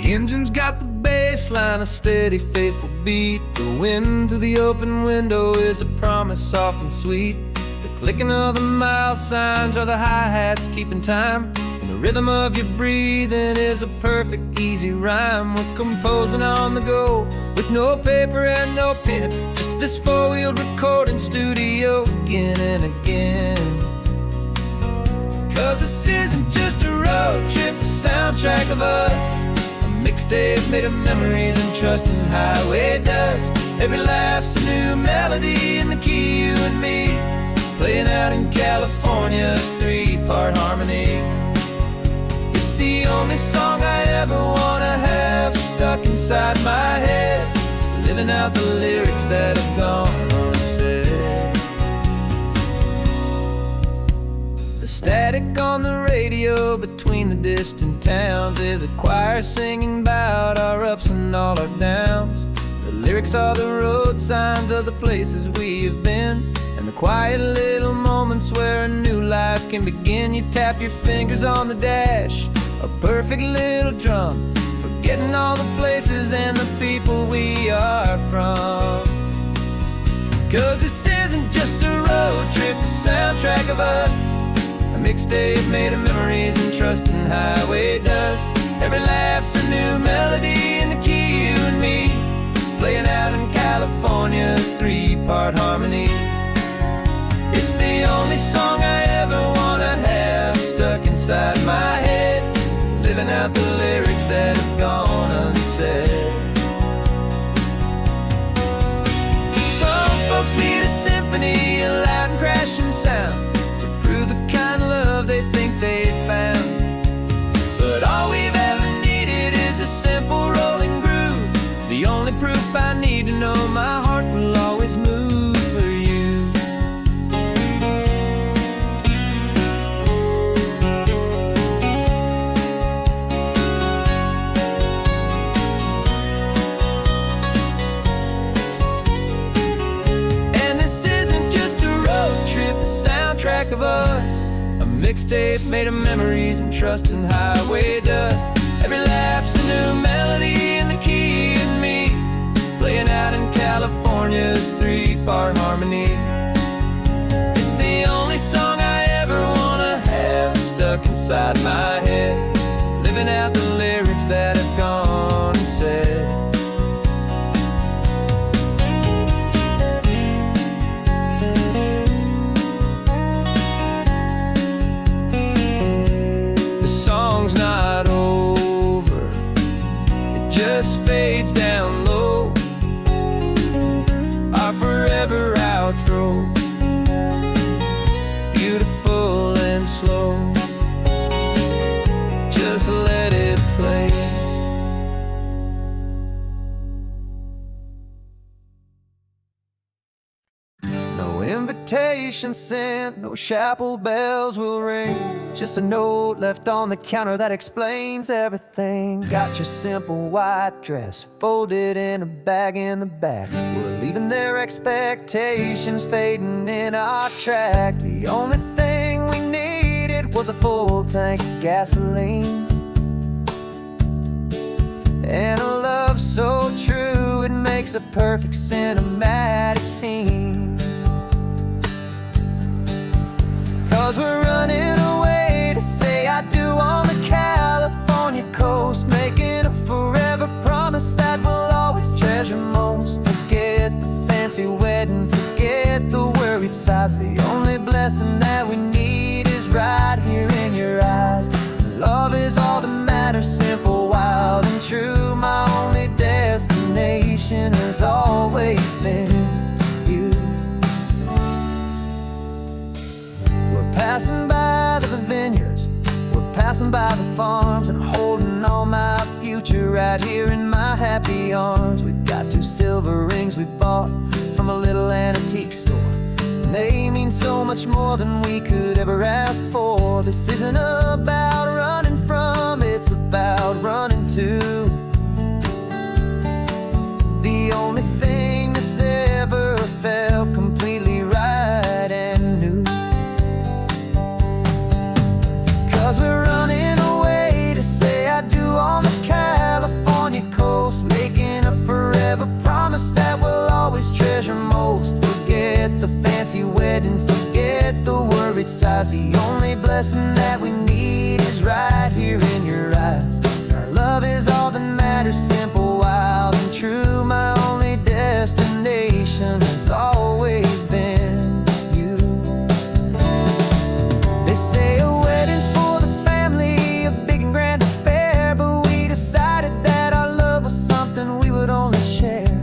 [SPEAKER 1] The engine's got the bass line, a steady, faithful beat. The wind through the open window is a promise soft and sweet. The clicking of the mile signs are the hi-hats keeping time, and the rhythm of your breathing is a perfect, easy rhyme. We're composing on the go with no paper and no pen, just this four-wheeled recording studio again and again. 'Cause this isn't just a road trip, the soundtrack of us, mixtape made of memories and trust in highway dust. Every laugh's a new melody in the key, you and me, playing out in California's three-part harmony. It's the only song I ever wanna have stuck inside my head, living out the lyrics that have gone unsaid. The static on the radio between the distant towns is a choir singing about our ups and all our downs. The lyrics are the road signs of the places we have been, and the quiet little moments where a new life can begin. You tap your fingers on the dash, a perfect little drum, forgetting all the places and the people we are from. 'Cause this isn't just a road trip, the soundtrack of us, a mixtape made of memories and trust in highway dust. Every laugh's a new melody in the key, you and me, playing out in California's three-part harmony. It's the only song I ever wanna have stuck inside my head, living out the lyrics that have gone unsaid. Some folks need a symphony, a loud and crashing sound, the kind of love they think they found. But all we've ever needed is a simple rolling groove, the only proof I need to know my heart will always move for you. And this isn't just a road trip, the soundtrack of us, a mixtape made of memories and trust in highway dust. Every laugh's a new melody in the key, and me, playing out in California's three-part harmony. It's the only song I ever wanna have stuck inside my head, living out the lyrics that have gone and said. invitation sent, no chapel bells will ring. Just a note left on the counter that explains everything. Got your simple white dress folded in a bag in the back. We're leaving their expectations fading in our track. The only thing we needed was a full tank of gasoline, and a love so true it makes a perfect cinematic scene. 'Cause we're running away to say I do on the California coast, making a forever promise that we'll always treasure most. Forget the fancy wedding, forget the worried sighs. The only blessing that we need is right here in your eyes. Love is all that matters, simple, wild, and true. My only destination has always been you. We're passing by the vineyards, we're passing by the farms, and holding on my future right here in my happy arms. We've got 2 silver rings we bought from a little antique store, and they mean so much more than we could ever ask for. This isn't about running from, it's about running to the only thing that's ever felt completely right and new. 'Cause we're running away to say I do on the California coast, making a forever promise that we'll always treasure most. Forget the fancy wedding, forget the worried sighs. The only blessing that we need is right here in your eyes. Our love is all that matters, simple, wild, and true. My only destination has always been you. They say a wedding's for the family, a big and grand affair, but we decided that our love was something we would only share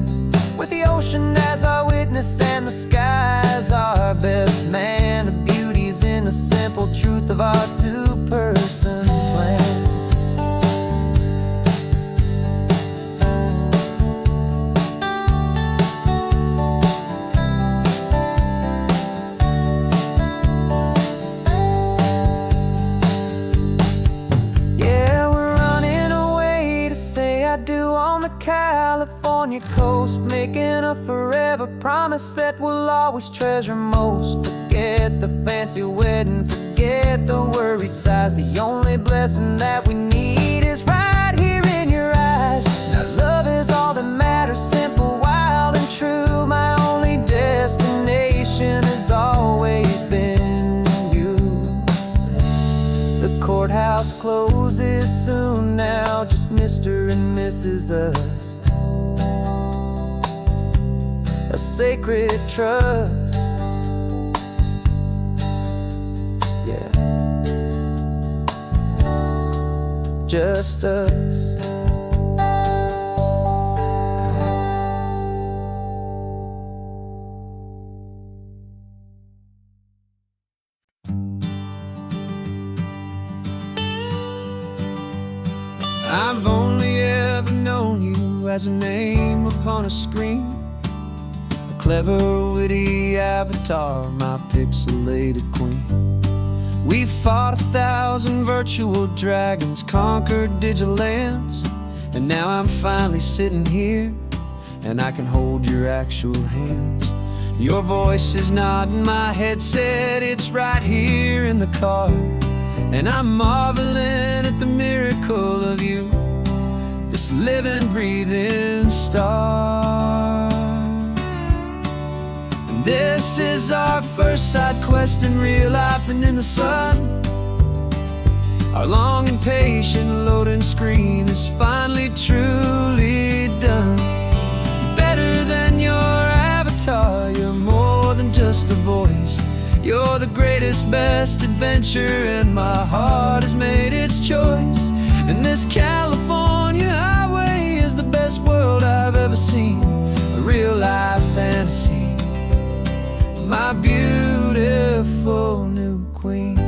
[SPEAKER 1] with the ocean as our witness and the sky as our best man. The beauty's in the simple truth of our 2-person plan. Yeah, we're running away to say I do on the California coast, making a forever promise that we'll always treasure most. Forget the fancy wedding, forget the worried sighs. The only blessing that we need is right here in your eyes. Now love is all that matters, simple, wild, and true. My only destination has always been you. The courthouse closes soon now, just Mr. and Mrs. Us, a sacred trust. Yeah, just us. I've only ever known you as a name upon a screen, a clever, witty avatar, my pixelated queen. We fought 1,000 virtual dragons, conquered digital lands, and now I'm finally sitting here, and I can hold your actual hands. Your voice is not in my headset, it's right here in the car, and I'm marveling at the miracle of you, this living, breathing star. And this is our first side quest in real life and in the sun. Our long and patient loading screen is finally truly done. Better than your avatar, you're more than just a voice. You're the greatest, best adventure, and my heart has made its choice. And this California highway is the best world I've ever seen, a real-life fantasy, my beautiful new queen.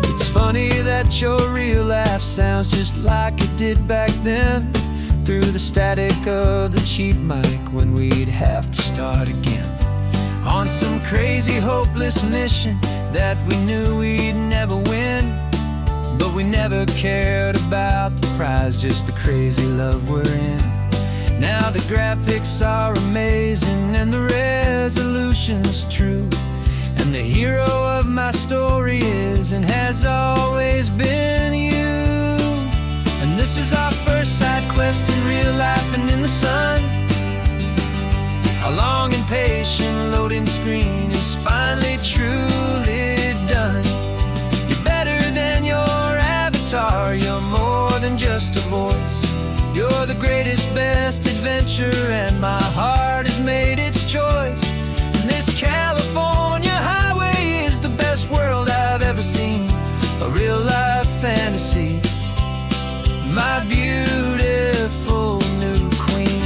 [SPEAKER 1] It's funny that your real life sounds just like it did back then. through the static of the cheap mic when we'd have to start again on some crazy hopeless mission that we knew we'd never win. But we never cared about the prize, just the crazy love we're in. Now the graphics are amazing and the resolution's true, and the hero of my story is and has always been you. And this is our first side quest in real life and in the sun. Our long and patient loading screen is finally truly done. You're better than your avatar, you're more than just a voice. You're the greatest, best adventure, and my heart has made its choice. And this California highway is the best world I've ever seen, a real life fantasy, my beautiful new queen.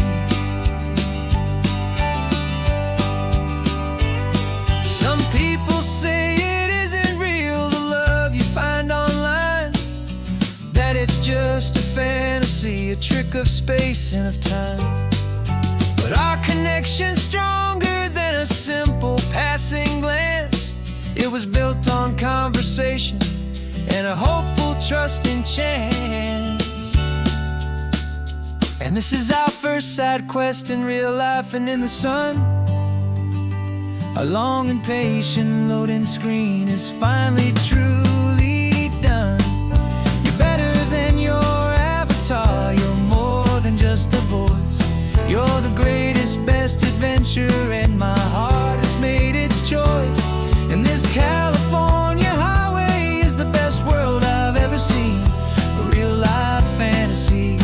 [SPEAKER 1] Some people say it isn't real, the love you find online, that it's just a fantasy, a trick of space and of time. But our connection's stronger than a simple passing glance. It was built on conversation and a hopeful, trusting chance. And this is our first side quest in real life and in the sun. Our long and patient loading screen is finally truly done. You're better than your avatar, you're more than just a voice. You're the greatest, best adventure, and my heart has made its choice. And this California highway is the best world I've ever seen, a real life fantasy,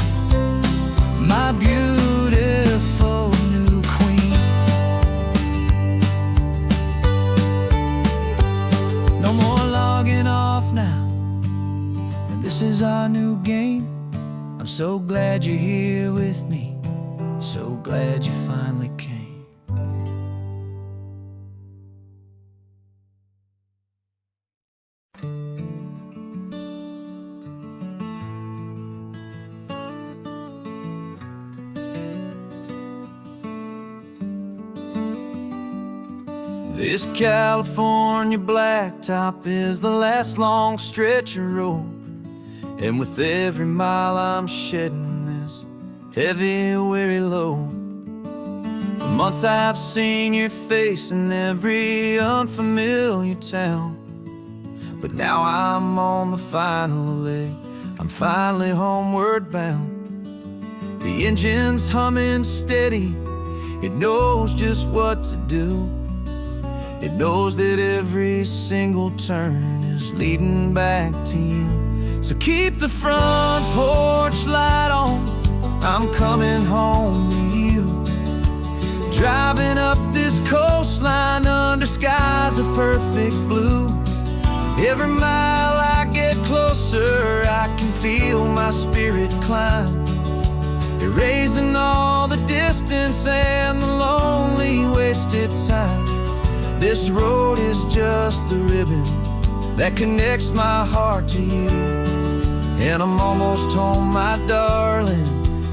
[SPEAKER 1] my beautiful new queen. No more logging off now, and this is our new game. I'm so glad you're here with me, so glad you finally came. This California blacktop is the last long stretch of road, and with every mile I'm shedding this heavy, weary load. For months I've seen your face in every unfamiliar town, but now I'm on the final leg, I'm finally homeward bound. The engine's humming steady, it knows just what to do. It knows that every single turn is leading back to you. So keep the front porch light on, I'm coming home to you. Driving up this coastline under skies of perfect blue. Every mile I get closer, I can feel my spirit climb, erasing all the distance and the lonely wasted time. This road is just the ribbon that connects my heart to you, and I'm almost home, my darling,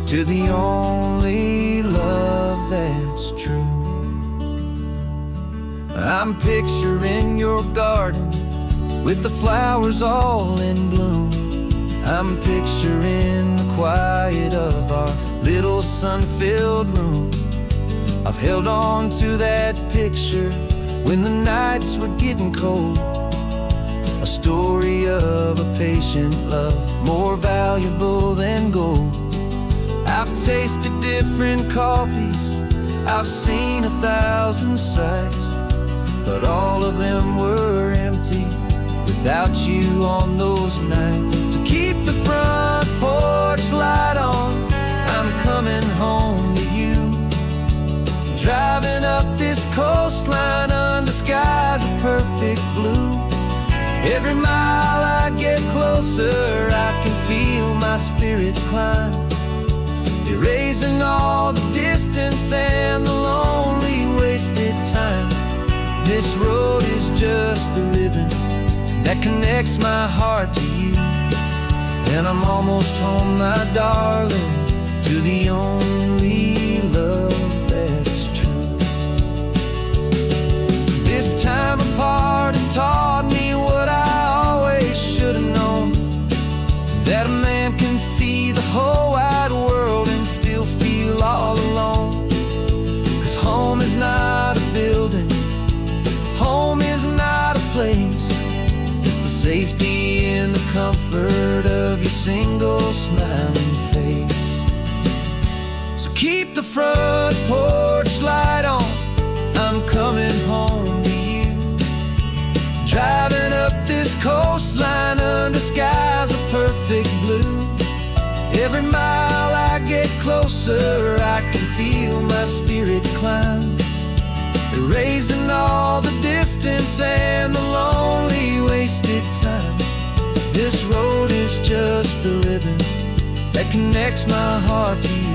[SPEAKER 1] to the only love that's true. I'm picturing your garden with the flowers all in bloom. I'm picturing the quiet of our little sun-filled room. I've held on to that picture when the nights were getting cold, a story of a patient love, more valuable than gold. I've tasted different coffees, I've seen 1,000 sights, but all of them were empty without you on those nights. So keep the front porch light on, I'm coming home to you. Driving up this coastline under skies of perfect blue. Every mile I get closer, I can feel my spirit climb, erasing all the distance and the lonely wasted time. This road is just the ribbon that connects my heart to you, and I'm almost home, my darling, to the keep the front porch light on. I'm coming home to you. Driving up this coastline under skies of perfect blue. Every mile I get closer, I can feel my spirit climb, erasing all the distance and the lonely wasted time. This road is just the ribbon that connects my heart to you.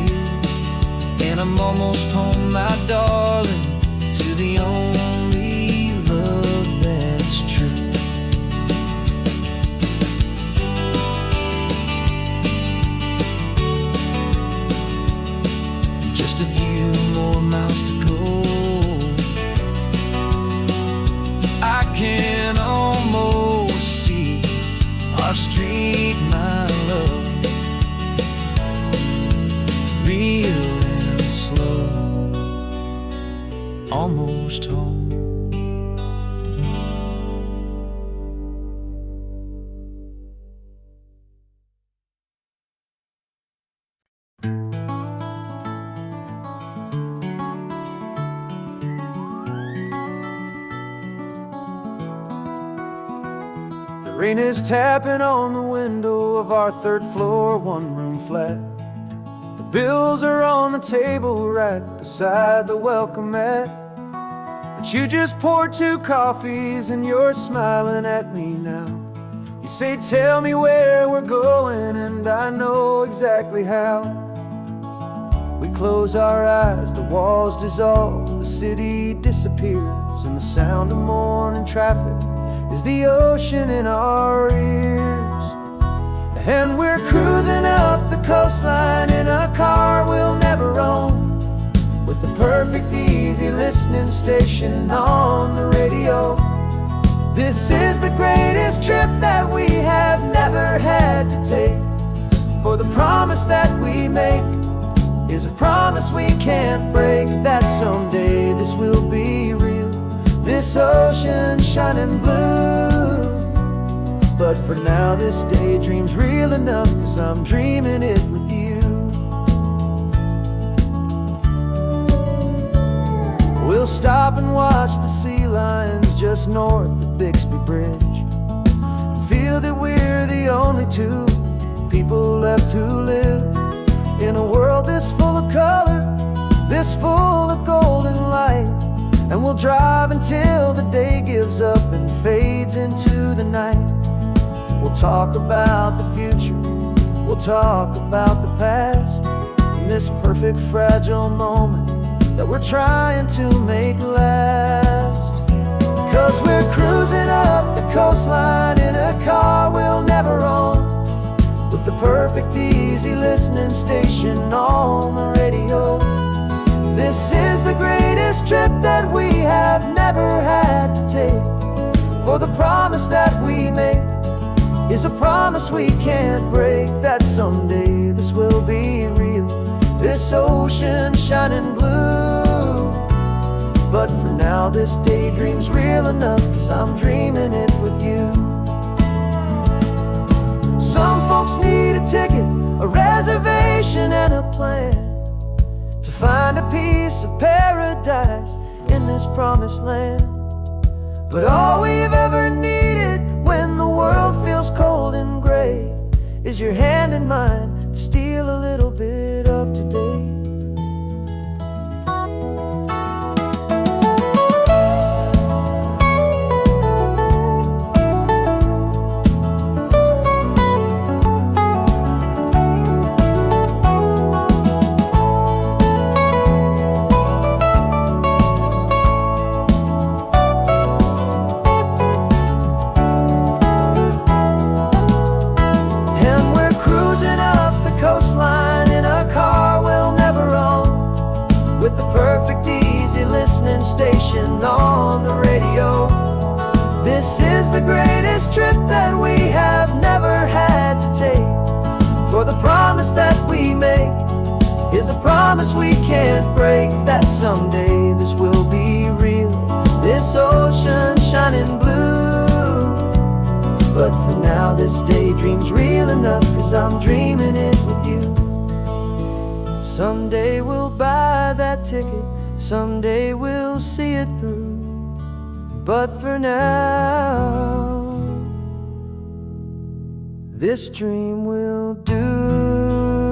[SPEAKER 1] And I'm almost home, my darling, to the only love that's true. Just a few more miles to go. I can almost see our street, my love, real and slow, almost home. The rain is tapping on the window of our third floor, one-room flat. The bills are on the table right beside the welcome mat. But you just poured 2 coffees and you're smiling at me now. You say, tell me where we're going, and I know exactly how. We close our eyes, the walls dissolve, the city disappears, and the sound of morning traffic is the ocean in our ears. And we're cruising up the coastline in a car we'll never own, with the perfect easy listening station on the radio. This is the greatest trip that we have never had to take, for the promise that we make is a promise we can't break, that someday this will be real, this ocean shining blue. But for now this daydream's real enough, 'cause I'm dreaming it with you. We'll stop and watch the sea lions just north of Bixby Bridge, feel that we're the only 2 people left who live in a world this full of color, this full of golden light. And we'll drive until the day gives up and fades into the night. We'll talk about the future, we'll talk about the past, in this perfect fragile moment that we're trying to make last. 'Cause we're cruising up the coastline in a car we'll never own, with the perfect easy listening station on the radio. This is the greatest trip that we have never had to take, for the promise that we make is a promise we can't break, that someday this will be real, this ocean shining blue. But for now this daydream's real enough, 'cause I'm dreaming it with you. Some folks need a ticket, a reservation and a plan, to find a piece of paradise in this promised land. But all we've ever needed when the world feels cold and gray is your hand in mine to steal a little bit of today. Station on the radio. This is the greatest trip that we have never had to take, for the promise that we make is a promise we can't break, that someday this will be real, this ocean shining blue. But for now this daydream's real enough, 'cause I'm dreaming it with you. Someday we'll buy that ticket, someday we'll see it through. But for now, this dream will do.